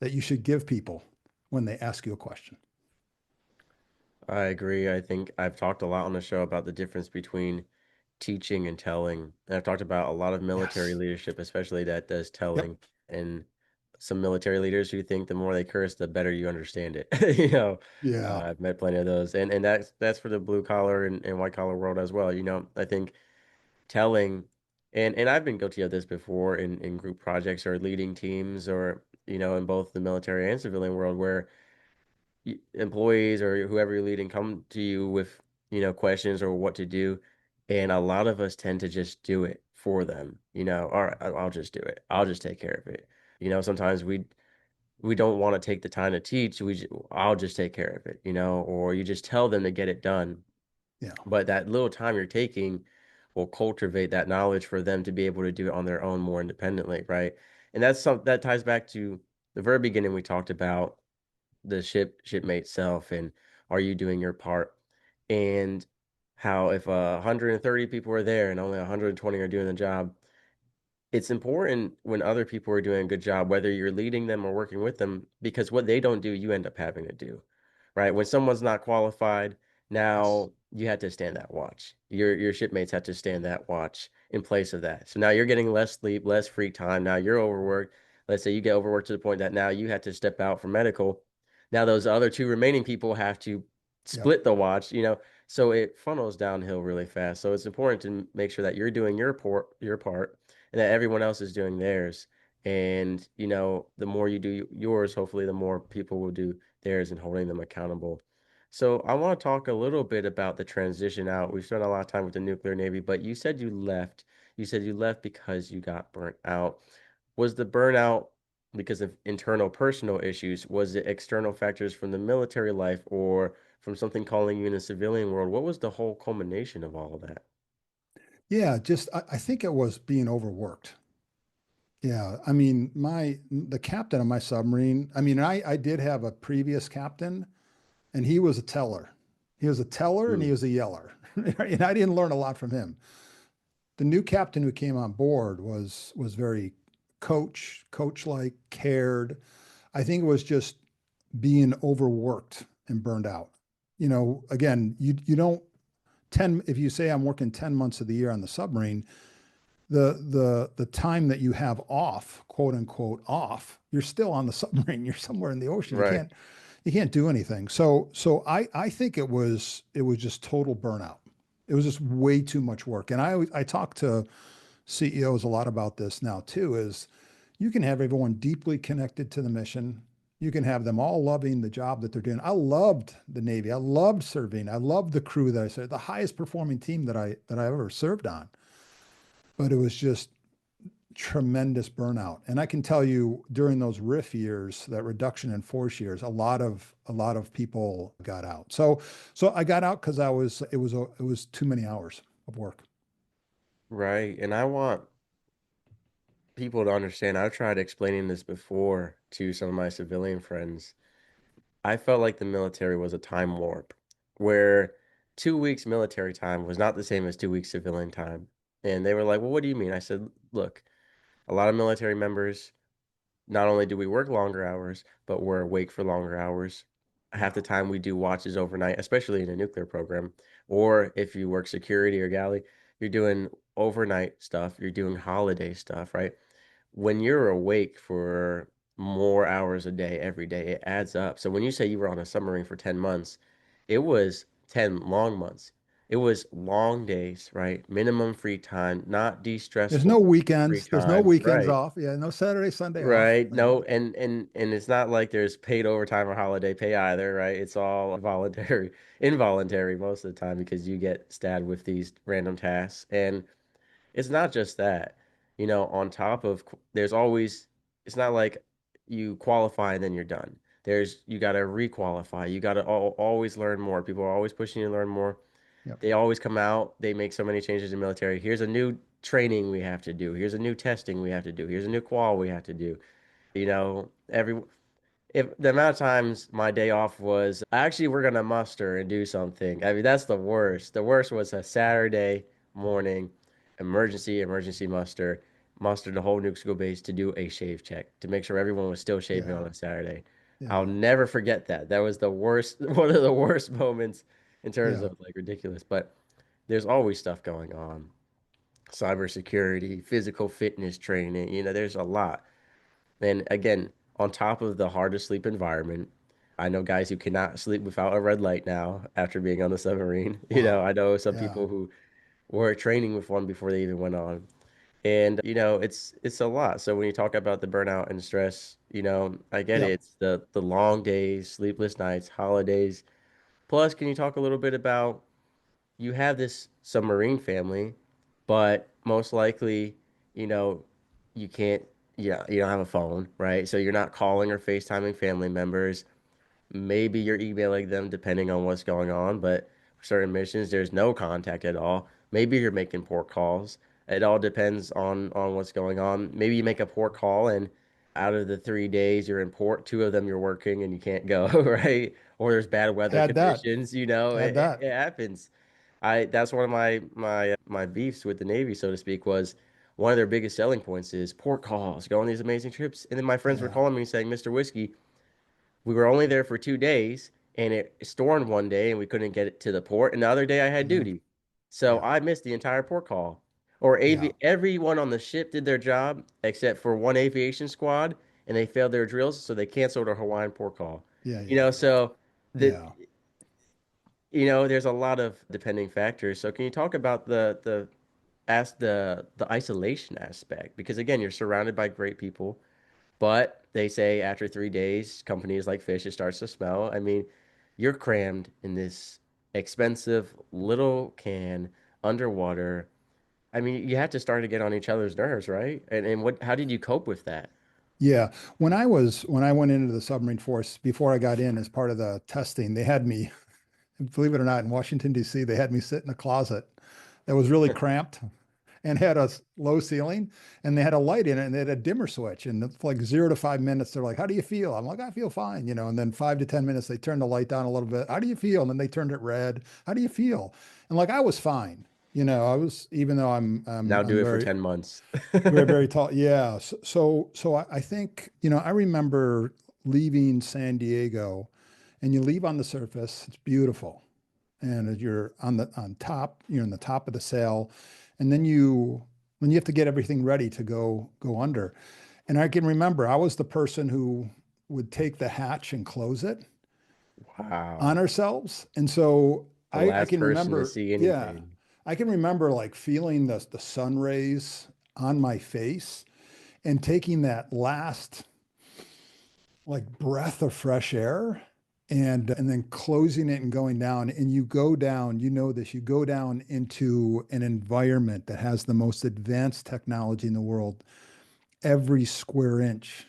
that you should give people when they ask you a question? I agree. I think I've talked a lot on the show about the difference between teaching and telling. And I've talked about a lot of military Yes. leadership, especially that does Yep. telling, and some military leaders who think the more they curse, the better you understand it. You know, Yeah. I've met plenty of those, and that's for the blue collar and white collar world as well. You know, I think telling, and I've been guilty of this before in group projects or leading teams or in both the military and civilian world where employees or whoever you're leading come to you with questions or what to do, and a lot of us tend to just do it for them. All right, I'll just do it, I'll just take care of it. Sometimes we don't want to take the time to teach. I'll just take care of it, or you just tell them to get it done, Yeah. but that little time you're taking will cultivate that knowledge for them to be able to do it on their own more independently, right? And that ties back to the very beginning. We talked about the shipmate self and are you doing your part, and how if 130 people are there and only 120 are doing the job, it's important when other people are doing a good job, whether you're leading them or working with them, because what they don't do, you end up having to do, right? When someone's not qualified, Yes. now you have to stand that watch. Your shipmates have to stand that watch in place of that. So now you're getting less sleep, less free time. Now you're overworked. Let's say you get overworked to the point that now you have to step out for medical. Now those other two remaining people have to Yep. split the watch, so it funnels downhill really fast. So it's important to make sure that you're doing your part and that everyone else is doing theirs. And, the more you do yours, hopefully the more people will do theirs and holding them accountable. So I want to talk a little bit about the transition out. We've spent a lot of time with the nuclear Navy, but you said you left. You said you left because you got burnt out. Was the burnout because of internal personal issues? Was it external factors from the military life or from something calling you in the civilian world? What was the whole culmination of all of that? Yeah. Just, I think it was being overworked. Yeah. I mean, the captain of my submarine, I mean, I did have a previous captain and he was a teller. He was a teller and he Hmm. was a yeller. And I didn't learn a lot from him. The new captain who came on board was very coach like, cared. I think it was just being overworked and burned out. Again, you don't 10 if you say I'm working 10 months of the year on the submarine, the time that you have off, quote unquote off, you're still on the submarine. You're somewhere in the ocean. You Right. can't you can't do anything. So I think it was just total burnout. It was just way too much work. And I talk to CEOs a lot about this now too, is you can have everyone deeply connected to the mission. You can have them all loving the job that they're doing. I loved the Navy. I loved serving. I loved the crew that I served, the highest performing team that I ever served on. But it was just tremendous burnout. And I can tell you during those RIF years, that reduction in force years, a lot of people got out. So I got out because it was too many hours of work. Right. And I want people to understand. I've tried explaining this before to some of my civilian friends. I felt like the military was a time warp where 2 weeks military time was not the same as 2 weeks civilian time. And they were like, well, what do you mean? I said, look, a lot of military members, not only do we work longer hours, but we're awake for longer hours. Half Yeah. the time we do watches overnight, especially in a nuclear program. Or if you work security or galley, you're doing overnight stuff, you're doing holiday stuff, right? When you're awake for more hours a day every day, it adds up. So when you say you were on a submarine for 10 months, it was 10 long months. It was long days, right? Minimum free time, not There's de-stressful no free weekends. There's no time, weekends right? off. Yeah, no Saturday, Sunday off. Right. No, and it's not like there's paid overtime or holiday pay either, right? It's all voluntary, involuntary most of the time because you get stabbed with these random tasks. And it's not just that, on top of there's always, it's not like you qualify and then you're done. You got to requalify. You got to always learn more. People are always pushing you to learn more. Yep. They always come out. They make so many changes in the military. Here's a new training we have to do. Here's a new testing we have to do. Here's a new qual we have to do. Every if the amount of times my day off was actually we're gonna muster and do something. I mean, that's the worst. The worst was a Saturday morning emergency muster the whole nuke school base to do a shave check to make sure everyone was still shaving on Yeah. a Saturday. I'll Yeah. never forget that. That was the worst, one of the worst moments in terms Yeah. of like ridiculous. But there's always stuff going on. Cybersecurity, physical fitness training, there's a lot. And again, on top of the hard to sleep environment, I know guys who cannot sleep without a red light now after being on the submarine. Wow. I know some Yeah. people who were training with one before they even went on. And it's a lot. So when you talk about the burnout and stress, I get it. Yep. It's the long days, sleepless nights, holidays. Plus, can you talk a little bit about you have this submarine family, but most likely, you know, you can't, yeah, you don't have a phone, right? So you're not calling or FaceTiming family members. Maybe you're emailing them depending on what's going on, but for certain missions, there's no contact at all. Maybe you're making port calls. It all depends on what's going on. Maybe you make a port call and out of the 3 days you're in port, two of them you're working and you can't go, right? Or there's bad weather Had that. conditions, Had it, that. it happens. I That's one of my beefs with the Navy, so to speak, was one of their biggest selling points is port calls, go on these amazing trips. And then my friends were Yeah. calling me saying, Mr. Whiskey, we were only there for 2 days and it stormed one day and we couldn't get it to the port. And the other day I had Hmm. duty. So Yeah. I missed the entire port call. Or Yeah. everyone on the ship did their job except for one aviation squad and they failed their drills, so they canceled a Hawaiian port call. Yeah. You Yeah. know, so the Yeah. there's a lot of depending factors. So can you talk about the isolation aspect? Because again, you're surrounded by great people. But they say after 3 days, companies like fish, it starts to smell. I mean, you're crammed in this expensive little can underwater. I mean, you have to start to get on each other's nerves, right? And how did you cope with that? Yeah. When I went into the submarine force before I got in as part of the testing, they had me, believe it or not, in Washington, D.C., they had me sit in a closet that was really cramped and had a low ceiling, and they had a light in it, and they had a dimmer switch. And it's like 0 to 5 minutes, they're like, "How do you feel?" I'm like, "I feel fine," And then 5 to 10 minutes, they turned the light down a little bit. "How do you feel?" And then they turned it red. "How do you feel?" And like I was fine. I was, even though Now I'm do it for very, 10 months. very, very tall. Yeah. So I think, I remember leaving San Diego, and you leave on the surface. It's beautiful, and you're on top, you're in the top of the sail, and then you have to get everything ready to go under. And I can remember I was the person who would take the hatch and close it on Wow. ourselves. And so The I last can person to remember, see yeah, anything. I can remember like feeling the sun rays on my face and taking that last like breath of fresh air, and then closing it and going down. And you go down, this, you go down into an environment that has the most advanced technology in the world. Every square inch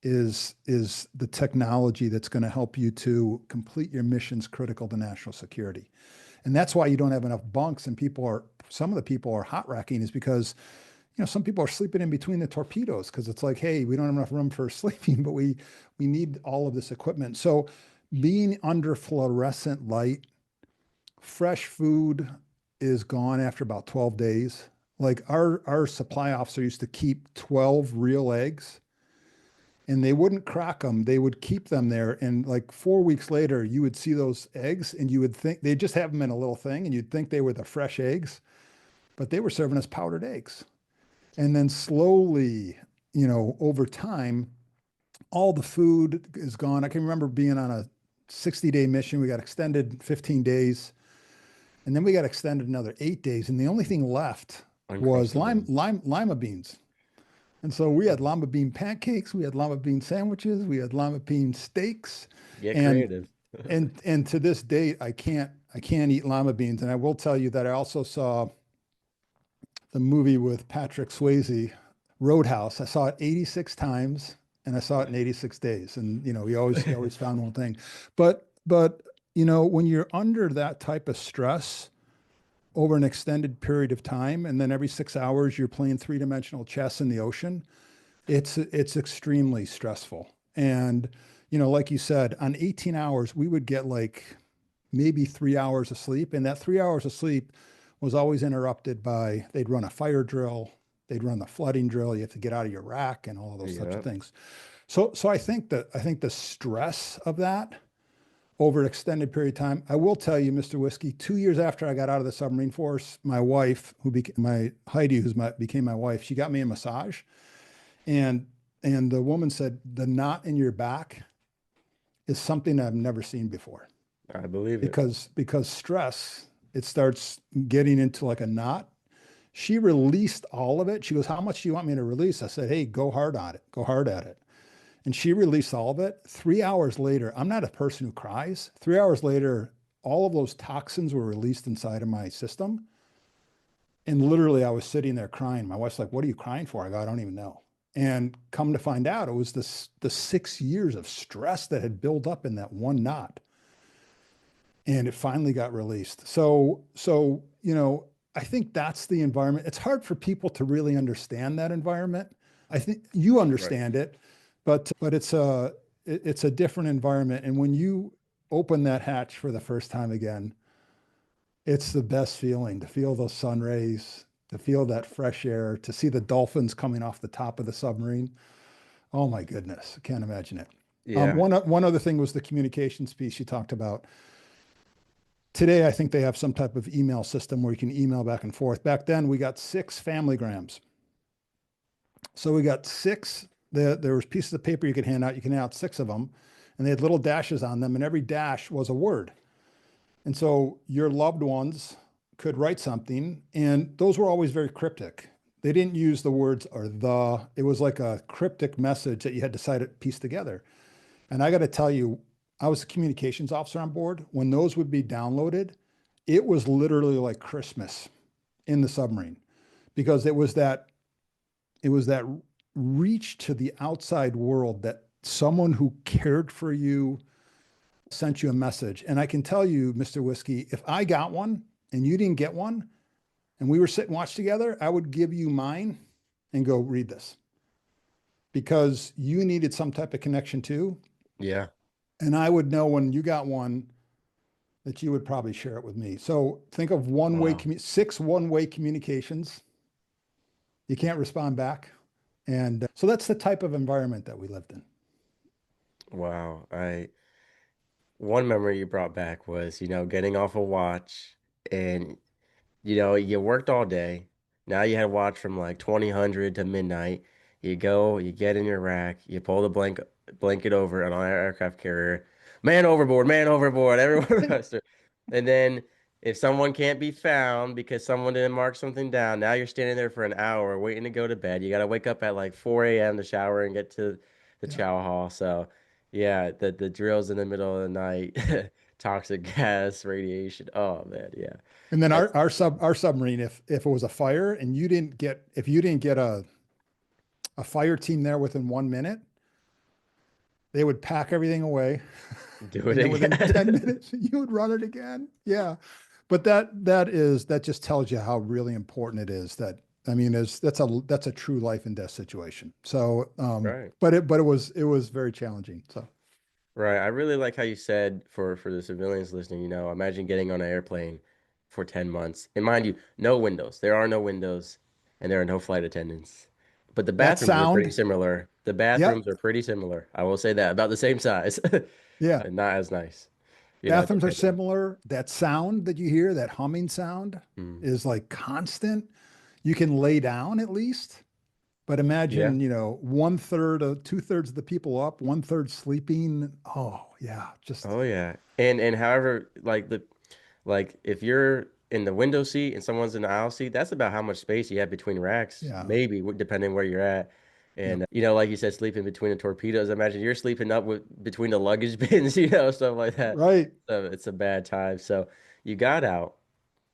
is the technology that's going to help you to complete your missions critical to national security. And that's why you don't have enough bunks, and some of the people are hot racking, is because some people are sleeping in between the torpedoes because it's like, hey, we don't have enough room for sleeping, but we need all of this equipment. So being under fluorescent light, fresh food is gone after about 12 days. Like our supply officer used to keep 12 real eggs, and they wouldn't crack them. They would keep them there. And like 4 weeks later, you would see those eggs and you would think they just have them in a little thing, and you'd think they were the fresh eggs, but they were serving us powdered eggs. And then slowly, over time, all the food is gone. I can remember being on a 60-day mission. We got extended 15 days, and then we got extended another 8 days. And the only thing left was Uncrustables. lima beans. And so we had lima bean pancakes, we had lima bean sandwiches, we had lima bean steaks, Get and creative. and to this date, I can't eat lima beans. And I will tell you that I also saw the movie with Patrick Swayze, Roadhouse. I saw it 86 times, and I saw it in 86 days. And he always found one thing. But when you're under that type of stress, over an extended period of time, and then every 6 hours you're playing three-dimensional chess in the ocean. It's extremely stressful. And, like you said, on 18 hours, we would get like maybe 3 hours of sleep. And that 3 hours of sleep was always interrupted by they'd run a fire drill, they'd run the flooding drill, you have to get out of your rack and all of those types of Yeah. things. So I think the stress of that over an extended period of time. I will tell you, Mr. Whiskey, 2 years after I got out of the submarine force, my wife, who became my Heidi, became my wife, she got me a massage, and the woman said the knot in your back is something I've never seen before I believe it. because stress, it starts getting into like a knot. She released all of it. She goes, "How much do you want me to release?" I said, "Hey, go hard on it. Go hard at it." And she released all of it. 3 hours later, I'm not a person who cries. 3 hours later, all of those toxins were released inside of my system. And literally, I was sitting there crying. My wife's like, "What are you crying for?" I go, "I don't even know." And come to find out, it was the 6 years of stress that had built up in that one knot. And it finally got released. So, I think that's the environment. It's hard for people to really understand that environment. I think you Right. understand it, but it's a different environment. And when you open that hatch for the first time again, it's the best feeling to feel those sun rays, to feel that fresh air, to see the dolphins coming off the top of the submarine. Oh my goodness, I can't imagine it. Yeah. One other thing was the communications piece you talked about. Today, I think they have some type of email system where you can email back and forth. Back then, we got 6 family grams. So we got six. There was pieces of paper you could hand out. You can hand out six of them, and they had little dashes on them, and every dash was a word. And so your loved ones could write something, and those were always very cryptic. They didn't use the words or the. It was like a cryptic message that you had to piece together. And I got to tell you, I was a communications officer on board. When those would be downloaded, it was literally like Christmas in the submarine because it was that reach to the outside world that someone who cared for you sent you a message. And I can tell you, Mr. Whiskey, if I got one and you didn't get one and we were sit and watch together, I would give you mine and go read this because you needed some type of connection too. Yeah. And I would know when you got one that you would probably share it with me. So think of Wow. six one-way communications. You can't respond back. And so that's the type of environment that we lived in. Wow. One memory you brought back was, getting off a watch and you worked all day. Now you had watch from like 2000 to midnight. You go, you get in your rack, you pull the blanket over on our aircraft carrier. Man overboard, everyone rush there. And then if someone can't be found because someone didn't mark something down, now you're standing there for an hour waiting to go to bed. You got to wake up at like 4 a.m. to shower and get to the Yeah. chow hall. So yeah, the drills in the middle of the night, toxic gas, radiation. Oh man, yeah. And then That's our submarine, if it was a fire and you didn't get a fire team there within 1 minute, they would pack everything away. do it And then within again. 10 minutes, you would run it again. Yeah. But that just tells you how really important it is that I mean, that's a true life and death situation. So, Right. but it was very challenging. So Right. I really like how you said for the civilians listening, imagine getting on an airplane for 10 months. And mind you, no windows. There are no windows and there are no flight attendants. But the that bathrooms are pretty sound, similar. The yep, bathrooms are pretty similar. I will say that, about the same size. yeah. And not as nice, Bathrooms are depending. similar. That sound that you hear, that humming sound, Mm. is like constant. You can lay down at least, but Yeah. imagine, one third of 2/3 of the people up, one third sleeping. Oh, yeah, just Oh yeah. And however, like if you're in the window seat and someone's in the aisle seat, that's about how much space you have between racks, yeah, maybe depending where you're at. yep. And like you said, sleeping between the torpedoes. Imagine you're sleeping up between the luggage bins, stuff like that. Right. So it's a bad time. So you got out,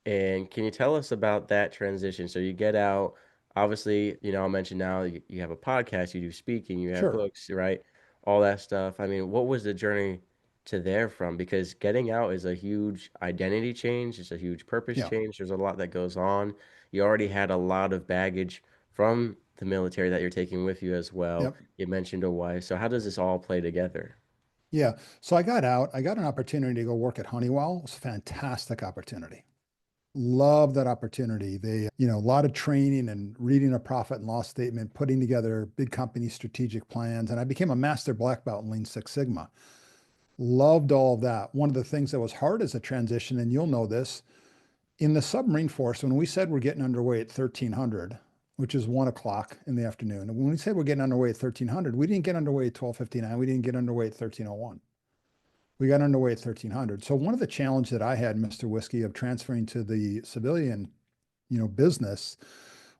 and can you tell us about that transition? So you get out, obviously, I mentioned now you have a podcast, you do speaking, you have Sure. books, right? All that stuff. I mean, what was the journey? to there from? Because getting out is a huge identity change, it's a huge purpose Yeah. change. There's a lot that goes on. You already had a lot of baggage from the military that you're taking with you as well. Yep. You mentioned a wife. So how does this all play together? Yeah. So I got out. I got an opportunity to go work at Honeywell. It was a fantastic opportunity. Love that opportunity. A lot of training and reading a profit and loss statement, putting together big company strategic plans. And I became a master black belt in Lean Six Sigma. Loved all of that. One of the things that was hard as a transition, and you'll know this, in the submarine force, when we said we're getting underway at 1300, which is 1 o'clock in the afternoon, and when we said we're getting underway at 1300, we didn't get underway at 12:59. We didn't get underway at 1301. We got underway at 1300. So one of the challenge that I had, Mr. Whiskey, of transferring to the civilian, business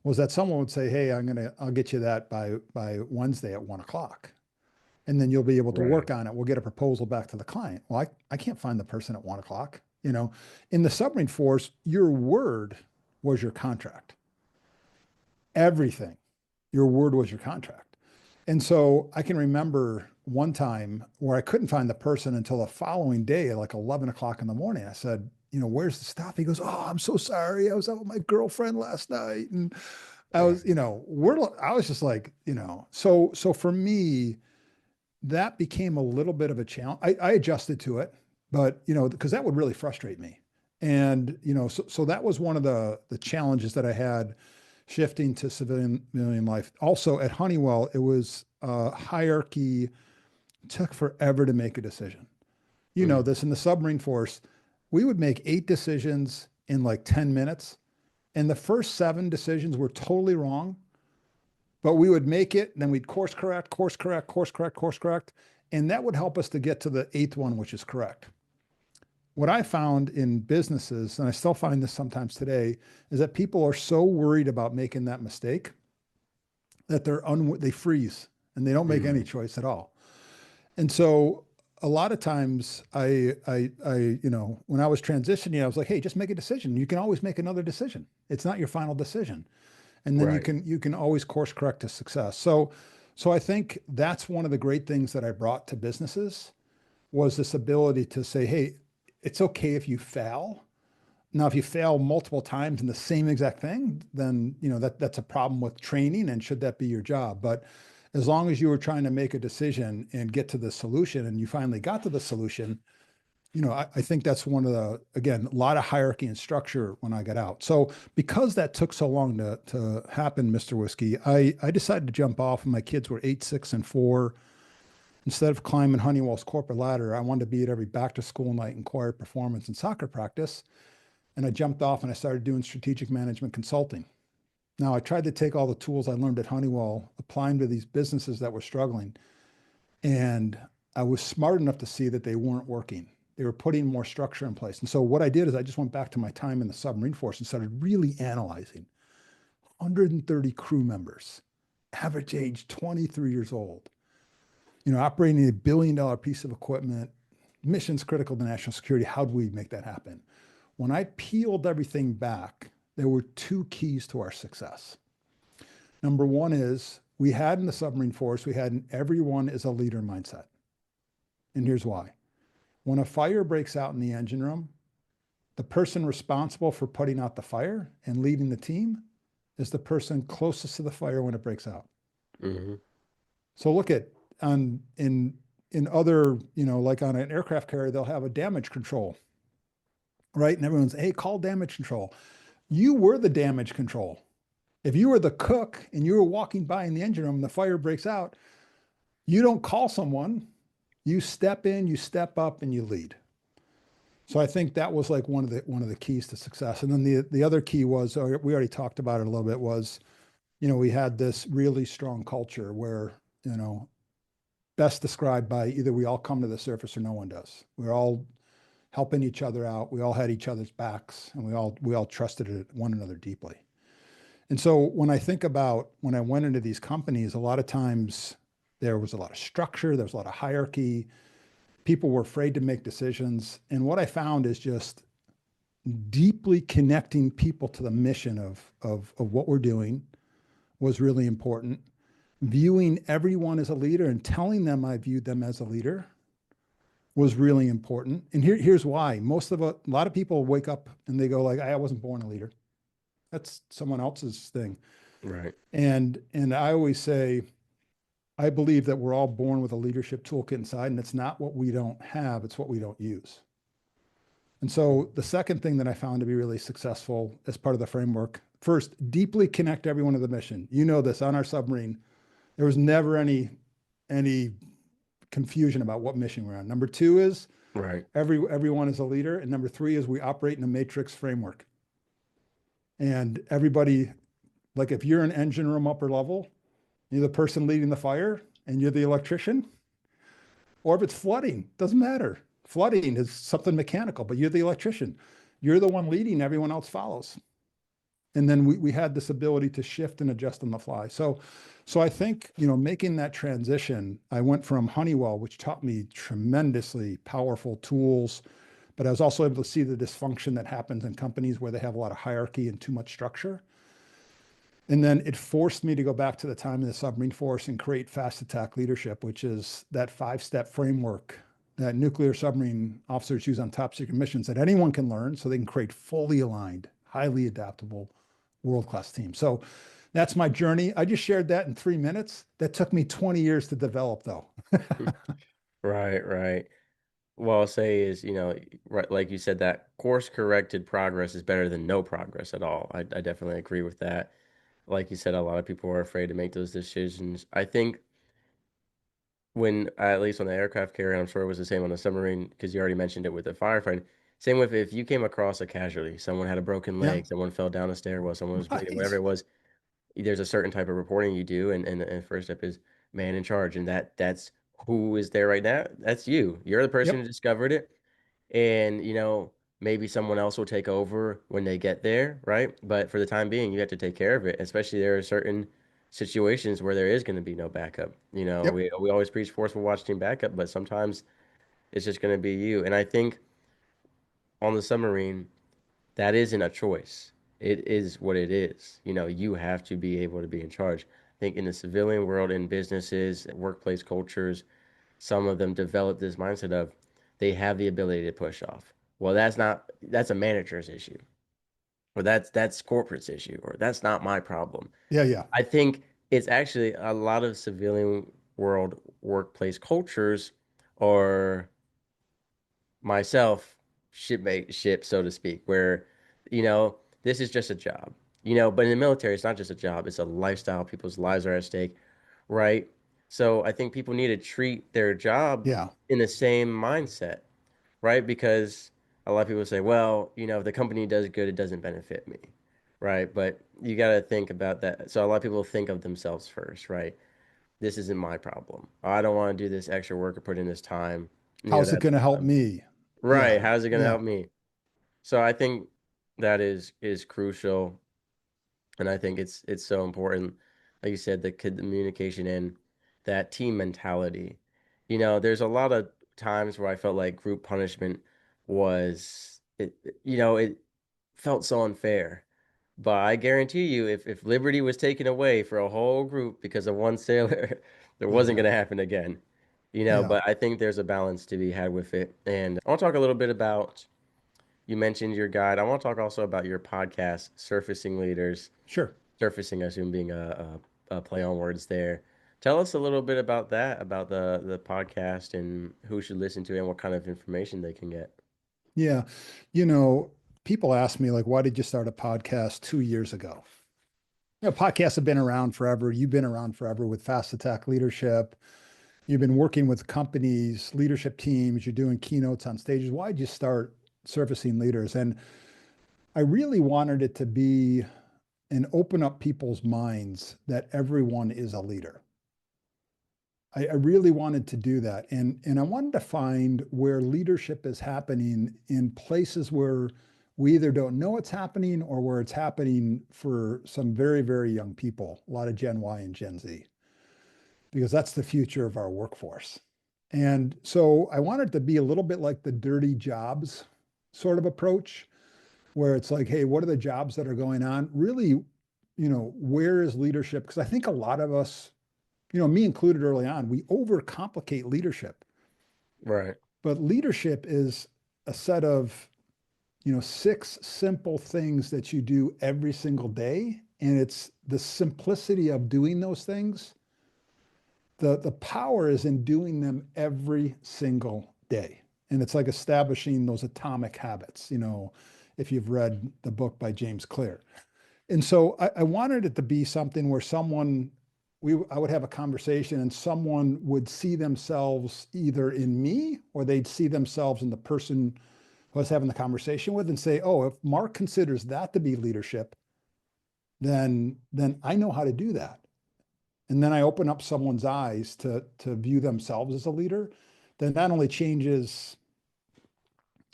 was that someone would say, "Hey, I'll get you that by Wednesday at 1 o'clock. And then you'll be able to Right. work on it. We'll get a proposal back to the client." Well, I can't find the person at 1 o'clock. In the submarine force, your word was your contract. Everything, your word was your contract. And so I can remember one time where I couldn't find the person until the following day at like 11 o'clock in the morning. I said, "Where's the stuff?" He goes, "Oh, I'm so sorry. I was out with my girlfriend last night." And I Right. was, I was just like, so for me, that became a little bit of a challenge. I adjusted to it, but because that would really frustrate me. And so that was one of the challenges that I had shifting to civilian life. Also at Honeywell, it was hierarchy, took forever to make a decision. Mm. This in the submarine force, we would make 8 decisions in like 10 minutes. And the first 7 decisions were totally wrong, but we would make it, and then we'd course correct, course correct, course correct, course correct. And that would help us to get to the eighth one, which is correct. What I found in businesses, and I still find this sometimes today, is that people are so worried about making that mistake that they freeze and they don't make any Mm. choice at all. And so a lot of times when I was transitioning, I was like, "Hey, just make a decision. You can always make another decision. It's not your final decision." And then you Right. can you can always course correct to success. So I think that's one of the great things that I brought to businesses was this ability to say, "Hey, it's okay if you fail. Now, if you fail multiple times in the same exact thing, then that's a problem with training, and should that be your job? But as long as you were trying to make a decision and get to the solution, and you finally got to the solution, I think that's one of again, a lot of hierarchy and structure when I got out. So because that took so long to happen, Mr. Whiskey, I decided to jump off when my kids were 8, 6, and 4. Instead of climbing Honeywell's corporate ladder, I wanted to be at every back to school night and choir performance and soccer practice. And I jumped off and I started doing strategic management consulting. Now I tried to take all the tools I learned at Honeywell, apply them to these businesses that were struggling. And I was smart enough to see that they weren't working. They were putting more structure in place. And so what I did is I just went back to my time in the submarine force and started really analyzing 130 crew members, average age 23 years old, operating a $1 billion piece of equipment, missions critical to national security. How do we make that happen? When I peeled everything back, there were 2 keys to our success. Number one is we had in the submarine force, we had in everyone is a leader mindset. And here's why. When a fire breaks out in the engine room, the person responsible for putting out the fire and leading the team is the person closest to the fire when it breaks out. Hmm. So look at in other, like on an aircraft carrier, they'll have a damage control, right? And everyone's, "Hey, call damage control." You were the damage control. If you were the cook and you were walking by in the engine room and the fire breaks out, you don't call someone. You step in, you step up, and you lead. So I think that was like one of the keys to success. And then the other key was, we already talked about it a little bit, was we had this really strong culture where best described by either we all come to the surface or no one does. We're all helping each other out. We all had each other's backs, and we all trusted one another deeply. And so when I think about when I went into these companies, a lot of times there was a lot of structure, there was a lot of hierarchy. People were afraid to make decisions. And what I found is just deeply connecting people to the mission of what we're doing was really important. Viewing everyone as a leader and telling them I viewed them as a leader was really important. And here's why. A lot of people wake up and they go like, I wasn't born a leader. That's someone else's thing. Right. And I always say, I believe that we're all born with a leadership toolkit inside, and it's not what we don't have, it's what we don't use. And so the second thing that I found to be really successful as part of the framework, first, deeply connect everyone to the mission. You know this on our submarine, there was never any confusion about what mission we're on. Number two is Right. everyone is a leader. And number three is we operate in a matrix framework. And everybody, like if you're an engine room upper level, you're the person leading the fire and you're the electrician, or if it's flooding, doesn't matter. Flooding is something mechanical, but you're the electrician. You're the one leading, everyone else follows. And then we had this ability to shift and adjust on the fly. So I think, making that transition, I went from Honeywell, which taught me tremendously powerful tools, but I was also able to see the dysfunction that happens in companies where they have a lot of hierarchy and too much structure. And then it forced me to go back to the time in the submarine force and create fast attack leadership, which is that 5-step framework that nuclear submarine officers use on top secret missions that anyone can learn so they can create fully aligned, highly adaptable, world-class teams. So that's my journey. I just shared that in 3 minutes. That took me 20 years to develop, though. Right, right. What I'll say is, right, like you said, that course corrected progress is better than no progress at all. I definitely agree with that. Like you said, a lot of people are afraid to make those decisions. I think when, at least on the aircraft carrier, I'm sure it was the same on the submarine, because you already mentioned it with the firefighting. Same with if you came across a casualty, someone had a broken Yeah, leg, someone fell down a stairwell, someone was bleeding, whatever right. it was, there's a certain type of reporting you do, and first step is man in charge, and that's who is there right now. That's you. You're the person who Yep, discovered it, and maybe someone else will take over when they get there, right? But for the time being, you have to take care of it. Especially there are certain situations where there is going to be no backup. yep. We always preach forceful watch team backup, but sometimes it's just going to be you. And I think on the submarine, that isn't a choice. It is what it is. You have to be able to be in charge. I think in the civilian world, in businesses, workplace cultures, some of them develop this mindset of they have the ability to push off. Well, that's a manager's issue, or that's corporate's issue, or that's not my problem. Yeah, yeah, I think it's actually a lot of civilian world workplace cultures or myself shipmate ship, so to speak, where, you know, this is just a job, but in the military, it's not just a job, it's a lifestyle. People's lives are at stake, right? So I think people need to treat their job yeah, in the same mindset, right? Because a lot of people say, well, if the company does good, it doesn't benefit me, right? But you got to think about that. So a lot of people think of themselves first, right? This isn't my problem. I don't want to do this extra work or put in this time. how's it That's going to help me? right. Yeah, How's it going to yeah, help me? So I think that is crucial, and I think it's so important. Like you said, the communication and that team mentality. There's a lot of times where I felt like group punishment was it felt so unfair. But I guarantee you, if liberty was taken away for a whole group because of one sailor, there wasn't yeah, going to happen again. yeah, But I think there's a balance to be had with it. And I want to talk a little bit about, you mentioned your guide. I want to talk also about your podcast, Surfacing Leaders. sure. Surfacing, I assume, being a play on words there. Tell us a little bit about that, about the podcast and who should listen to it and what kind of information they can get. Yeah. You know, people ask me, like, why did you start a podcast 2 years ago? Podcasts have been around forever. You've been around forever with fast attack leadership. You've been working with companies, leadership teams. You're doing keynotes on stages. Why'd you start surfacing leaders? And I really wanted it to be and open up people's minds that everyone is a leader. I really wanted to do that. And I wanted to find where leadership is happening in places where we either don't know it's happening or where it's happening for some very, very young people, a lot of Gen Y and Gen Z, because that's the future of our workforce. And so I wanted to be a little bit like the dirty jobs sort of approach, where it's like, hey, what are the jobs that are going on? Really, where is leadership? Because I think a lot of us, me included early on, we overcomplicate leadership. Right. But leadership is a set of, 6 simple things that you do every single day. And it's the simplicity of doing those things. The power is in doing them every single day. And it's like establishing those atomic habits, if you've read the book by James Clear. And so I wanted it to be something where I would have a conversation and someone would see themselves either in me or they'd see themselves in the person who I was having the conversation with and say, oh, if Mark considers that to be leadership, then I know how to do that. And then I open up someone's eyes to view themselves as a leader. That not only changes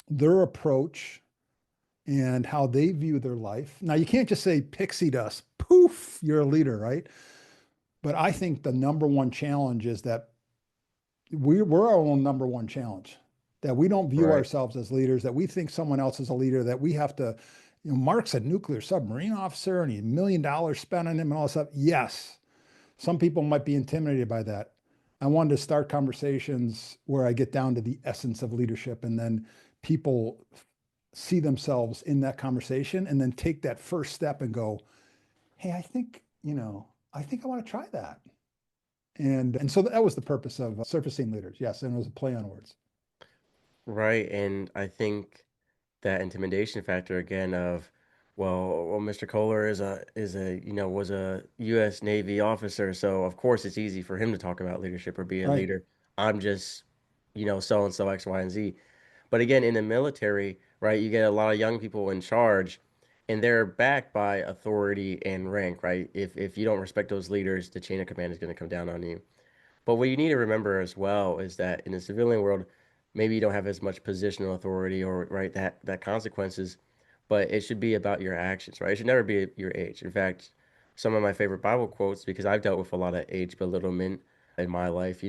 their approach and how they view their life. Now, you can't just say pixie dust, poof, you're a leader, right? But I think the number one challenge is that we're our own number one challenge, that we don't view Right. ourselves as leaders, that we think someone else is a leader, that we have to, Mark's a nuclear submarine officer and he $1 million spent on him and all that stuff. Yes, some people might be intimidated by that. I wanted to start conversations where I get down to the essence of leadership and then people see themselves in that conversation and then take that first step and go, hey, I think I want to try that. And so that was the purpose of surfacing leaders. Yes, and it was a play on words. Right. And I think that intimidation factor again of, well, Mr. Kohler is a was a U.S. Navy officer, so of course it's easy for him to talk about leadership or be a Right. leader. I'm just, so and so X, Y, and Z. But again, in the military, right, you get a lot of young people in charge, and they're backed by authority and rank, right? If you don't respect those leaders, the chain of command is going to come down on you. But what you need to remember as well is that in the civilian world, maybe you don't have as much positional authority or right that consequences, but it should be about your actions, right? It should never be your age. In fact, some of my favorite Bible quotes, because I've dealt with a lot of age belittlement in my life,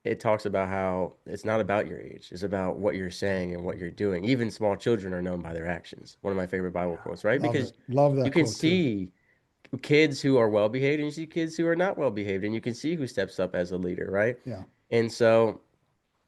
it talks about how it's not about your age. It's about what you're saying and what you're doing. Even small children are known by their actions. One of my favorite Bible Yeah. quotes, right? Love Because it. Love you that can quote too. see kids who are well behaved and you see kids who are not well behaved and you can see who steps up as a leader, right? Yeah. And so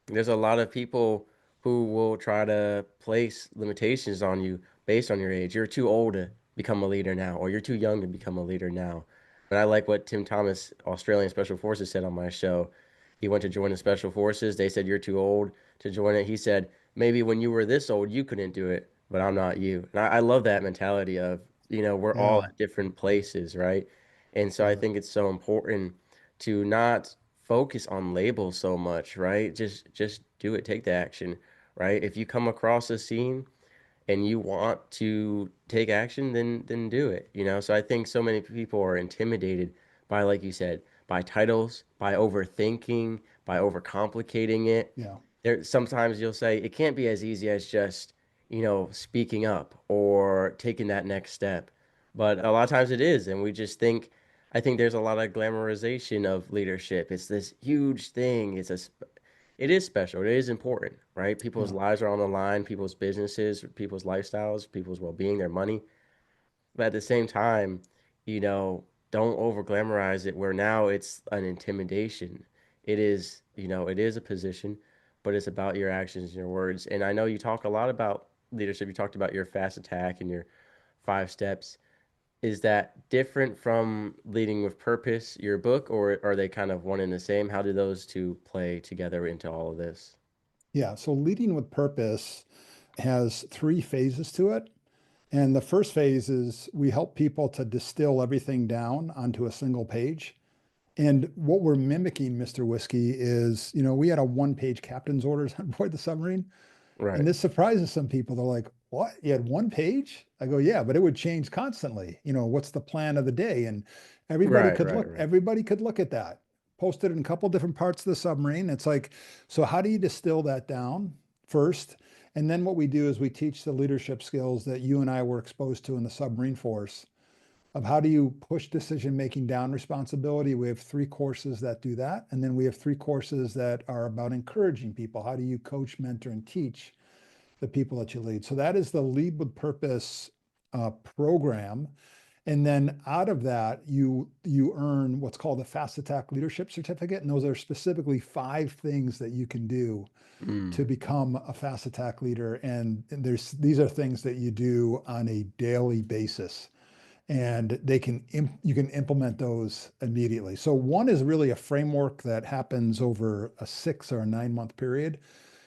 there's a lot of people who will try to place limitations on you based on your age. You're too old to become a leader now, or you're too young to become a leader now. And I like what Tim Thomas, Australian Special Forces, said on my show. He went to join the Special Forces. They said, you're too old to join it. He said, maybe when you were this old, you couldn't do it, but I'm not you. And I love that mentality of, we're all Yeah. at different places, right? And so I Love it. think it's so important to not focus on labels so much, right? Just do it, take the action, right? If you come across a scene and you want to take action, then do it, So I think so many people are intimidated by, like you said, by titles, by overthinking, by overcomplicating it. Yeah. There sometimes you'll say it can't be as easy as just, speaking up or taking that next step. But a lot of times it is, and we just think I think there's a lot of glamorization of leadership. It's this huge thing. It is special. It is important, right? People's Yeah. lives are on the line, people's businesses, people's lifestyles, people's well-being, their money. But at the same time, don't over glamorize it where now it's an intimidation. It is a position, but it's about your actions and your words. And I know you talk a lot about leadership. You talked about your fast attack and your 5 steps. Is that different from Leading with Purpose, your book, or are they kind of one and the same? How do those two play together into all of this? Yeah. So leading with purpose has 3 phases to it. And the first phase is we help people to distill everything down onto a single page. And what we're mimicking, Mr. Whiskey, is, we had a 1 page captain's orders on board the submarine. And Right. this surprises some people. They're like, what? You had 1 page? I go, yeah, but it would change constantly. What's the plan of the day? And Right, right, right. everybody could look at that. Posted in a couple different parts of the submarine. It's like, so how do you distill that down first? And then what we do is we teach the leadership skills that you and I were exposed to in the submarine force of how do you push decision making down responsibility. We have 3 courses that do that. And then we have 3 courses that are about encouraging people. How do you coach, mentor, and teach the people that you lead? So that is the Lead with Purpose program. And then out of that, you earn what's called a Fast Attack Leadership Certificate. And those are specifically 5 things that you can do to Mm, become a fast attack leader. And these are things that you do on a daily basis. And you can implement those immediately. So one is really a framework that happens over a 6 or 9 month period.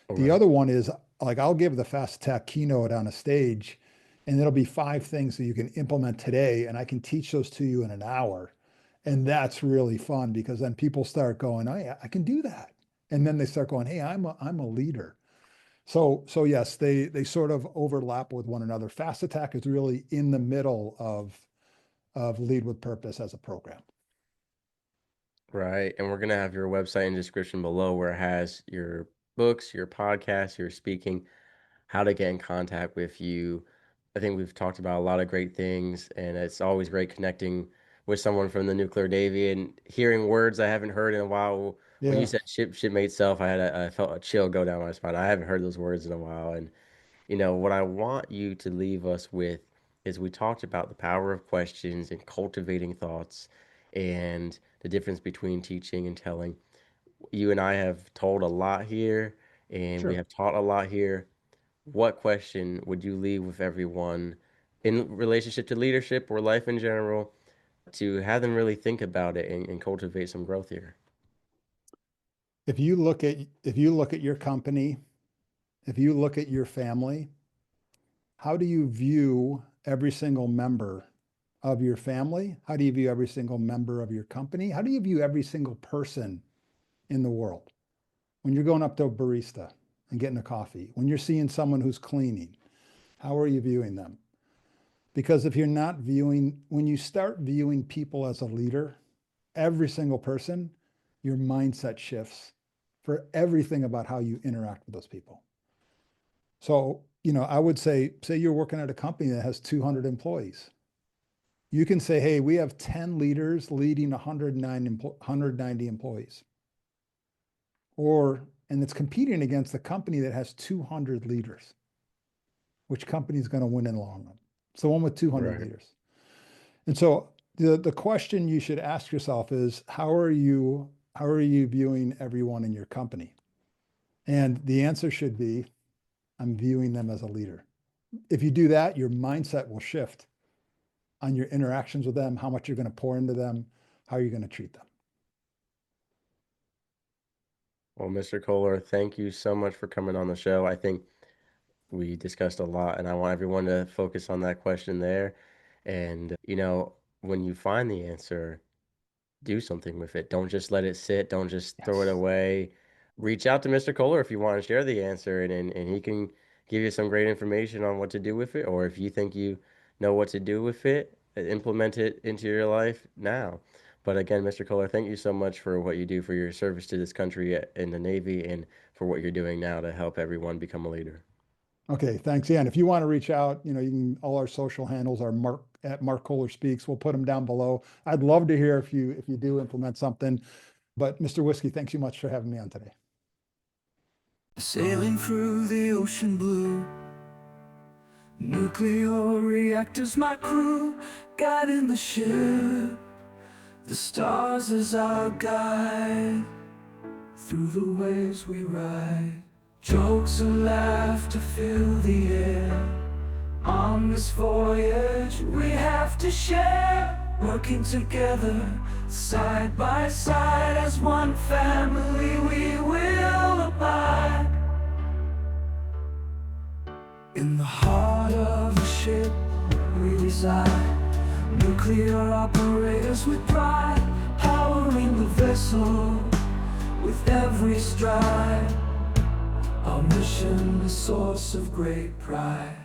The okay. other one is like I'll give the fast attack keynote on a stage, and it'll be 5 things that you can implement today, and I can teach those to you in an hour. And that's really fun because then people start going, oh yeah, I can do that. And then they start going, hey, I'm a leader. So yes, they sort of overlap with one another. Fast attack is really in the middle of Lead with Purpose as a program. Right. And we're going to have your website in the description below where it has your books, your podcasts, your speaking, how to get in contact with you. I think we've talked about a lot of great things, and it's always great connecting with someone from the nuclear Navy and hearing words I haven't heard in a while. When you Yeah, said shipmate self, I felt a chill go down my spine. I haven't heard those words in a while, and what I want you to leave us with is we talked about the power of questions and cultivating thoughts and the difference between teaching and telling. You and I have told a lot here and we sure. have taught a lot here. What question would you leave with everyone in relationship to leadership or life in general to have them really think about it and cultivate some growth here? If you look at your company, if you look at your family, how do you view every single member of your family? How do you view every single member of your company? How do you view every single person in the world? When you're going up to a barista and getting a coffee, when you're seeing someone who's cleaning, how are you viewing them? Because if you're not viewing, when you start viewing people as a leader, every single person, your mindset shifts for everything about how you interact with those people. So, I would say you're working at a company that has 200 employees. You can say, hey, we have 10 leaders leading 190 employees. And it's competing against the company that has 200 leaders. Which company is going to win in the long run? It's the one with 200 Right. leaders. And so the question you should ask yourself is, how are you viewing everyone in your company? And the answer should be, I'm viewing them as a leader. If you do that, your mindset will shift on your interactions with them, how much you're going to pour into them, how you're going to treat them. Well, Mr. Kohler, thank you so much for coming on the show. I think we discussed a lot, and I want everyone to focus on that question there. And, when you find the answer, do something with it. Don't just let it sit. Don't just throw it Yes. away. Reach out to Mr. Kohler if you want to share the answer, and he can give you some great information on what to do with it. Or if you think you know what to do with it, implement it into your life now. But again, Mr. Kohler, thank you so much for what you do for your service to this country in the Navy and for what you're doing now to help everyone become a leader. Okay, thanks. Yeah, and if you want to reach out, all our social handles are Mark Kohler Speaks. We'll put them down below. I'd love to hear if you do implement something. But Mr. Whiskey, thanks so much for having me on today. Sailing through the ocean blue, nuclear reactors my crew, guiding the ship, the stars as our guide, through the waves we ride, jokes and laughter fill the air. On this voyage we have to share, working together, side by side, as one family we will abide. In the heart of the ship we reside, nuclear operators with pride, powering the vessel with every stride. Our mission, a source of great pride.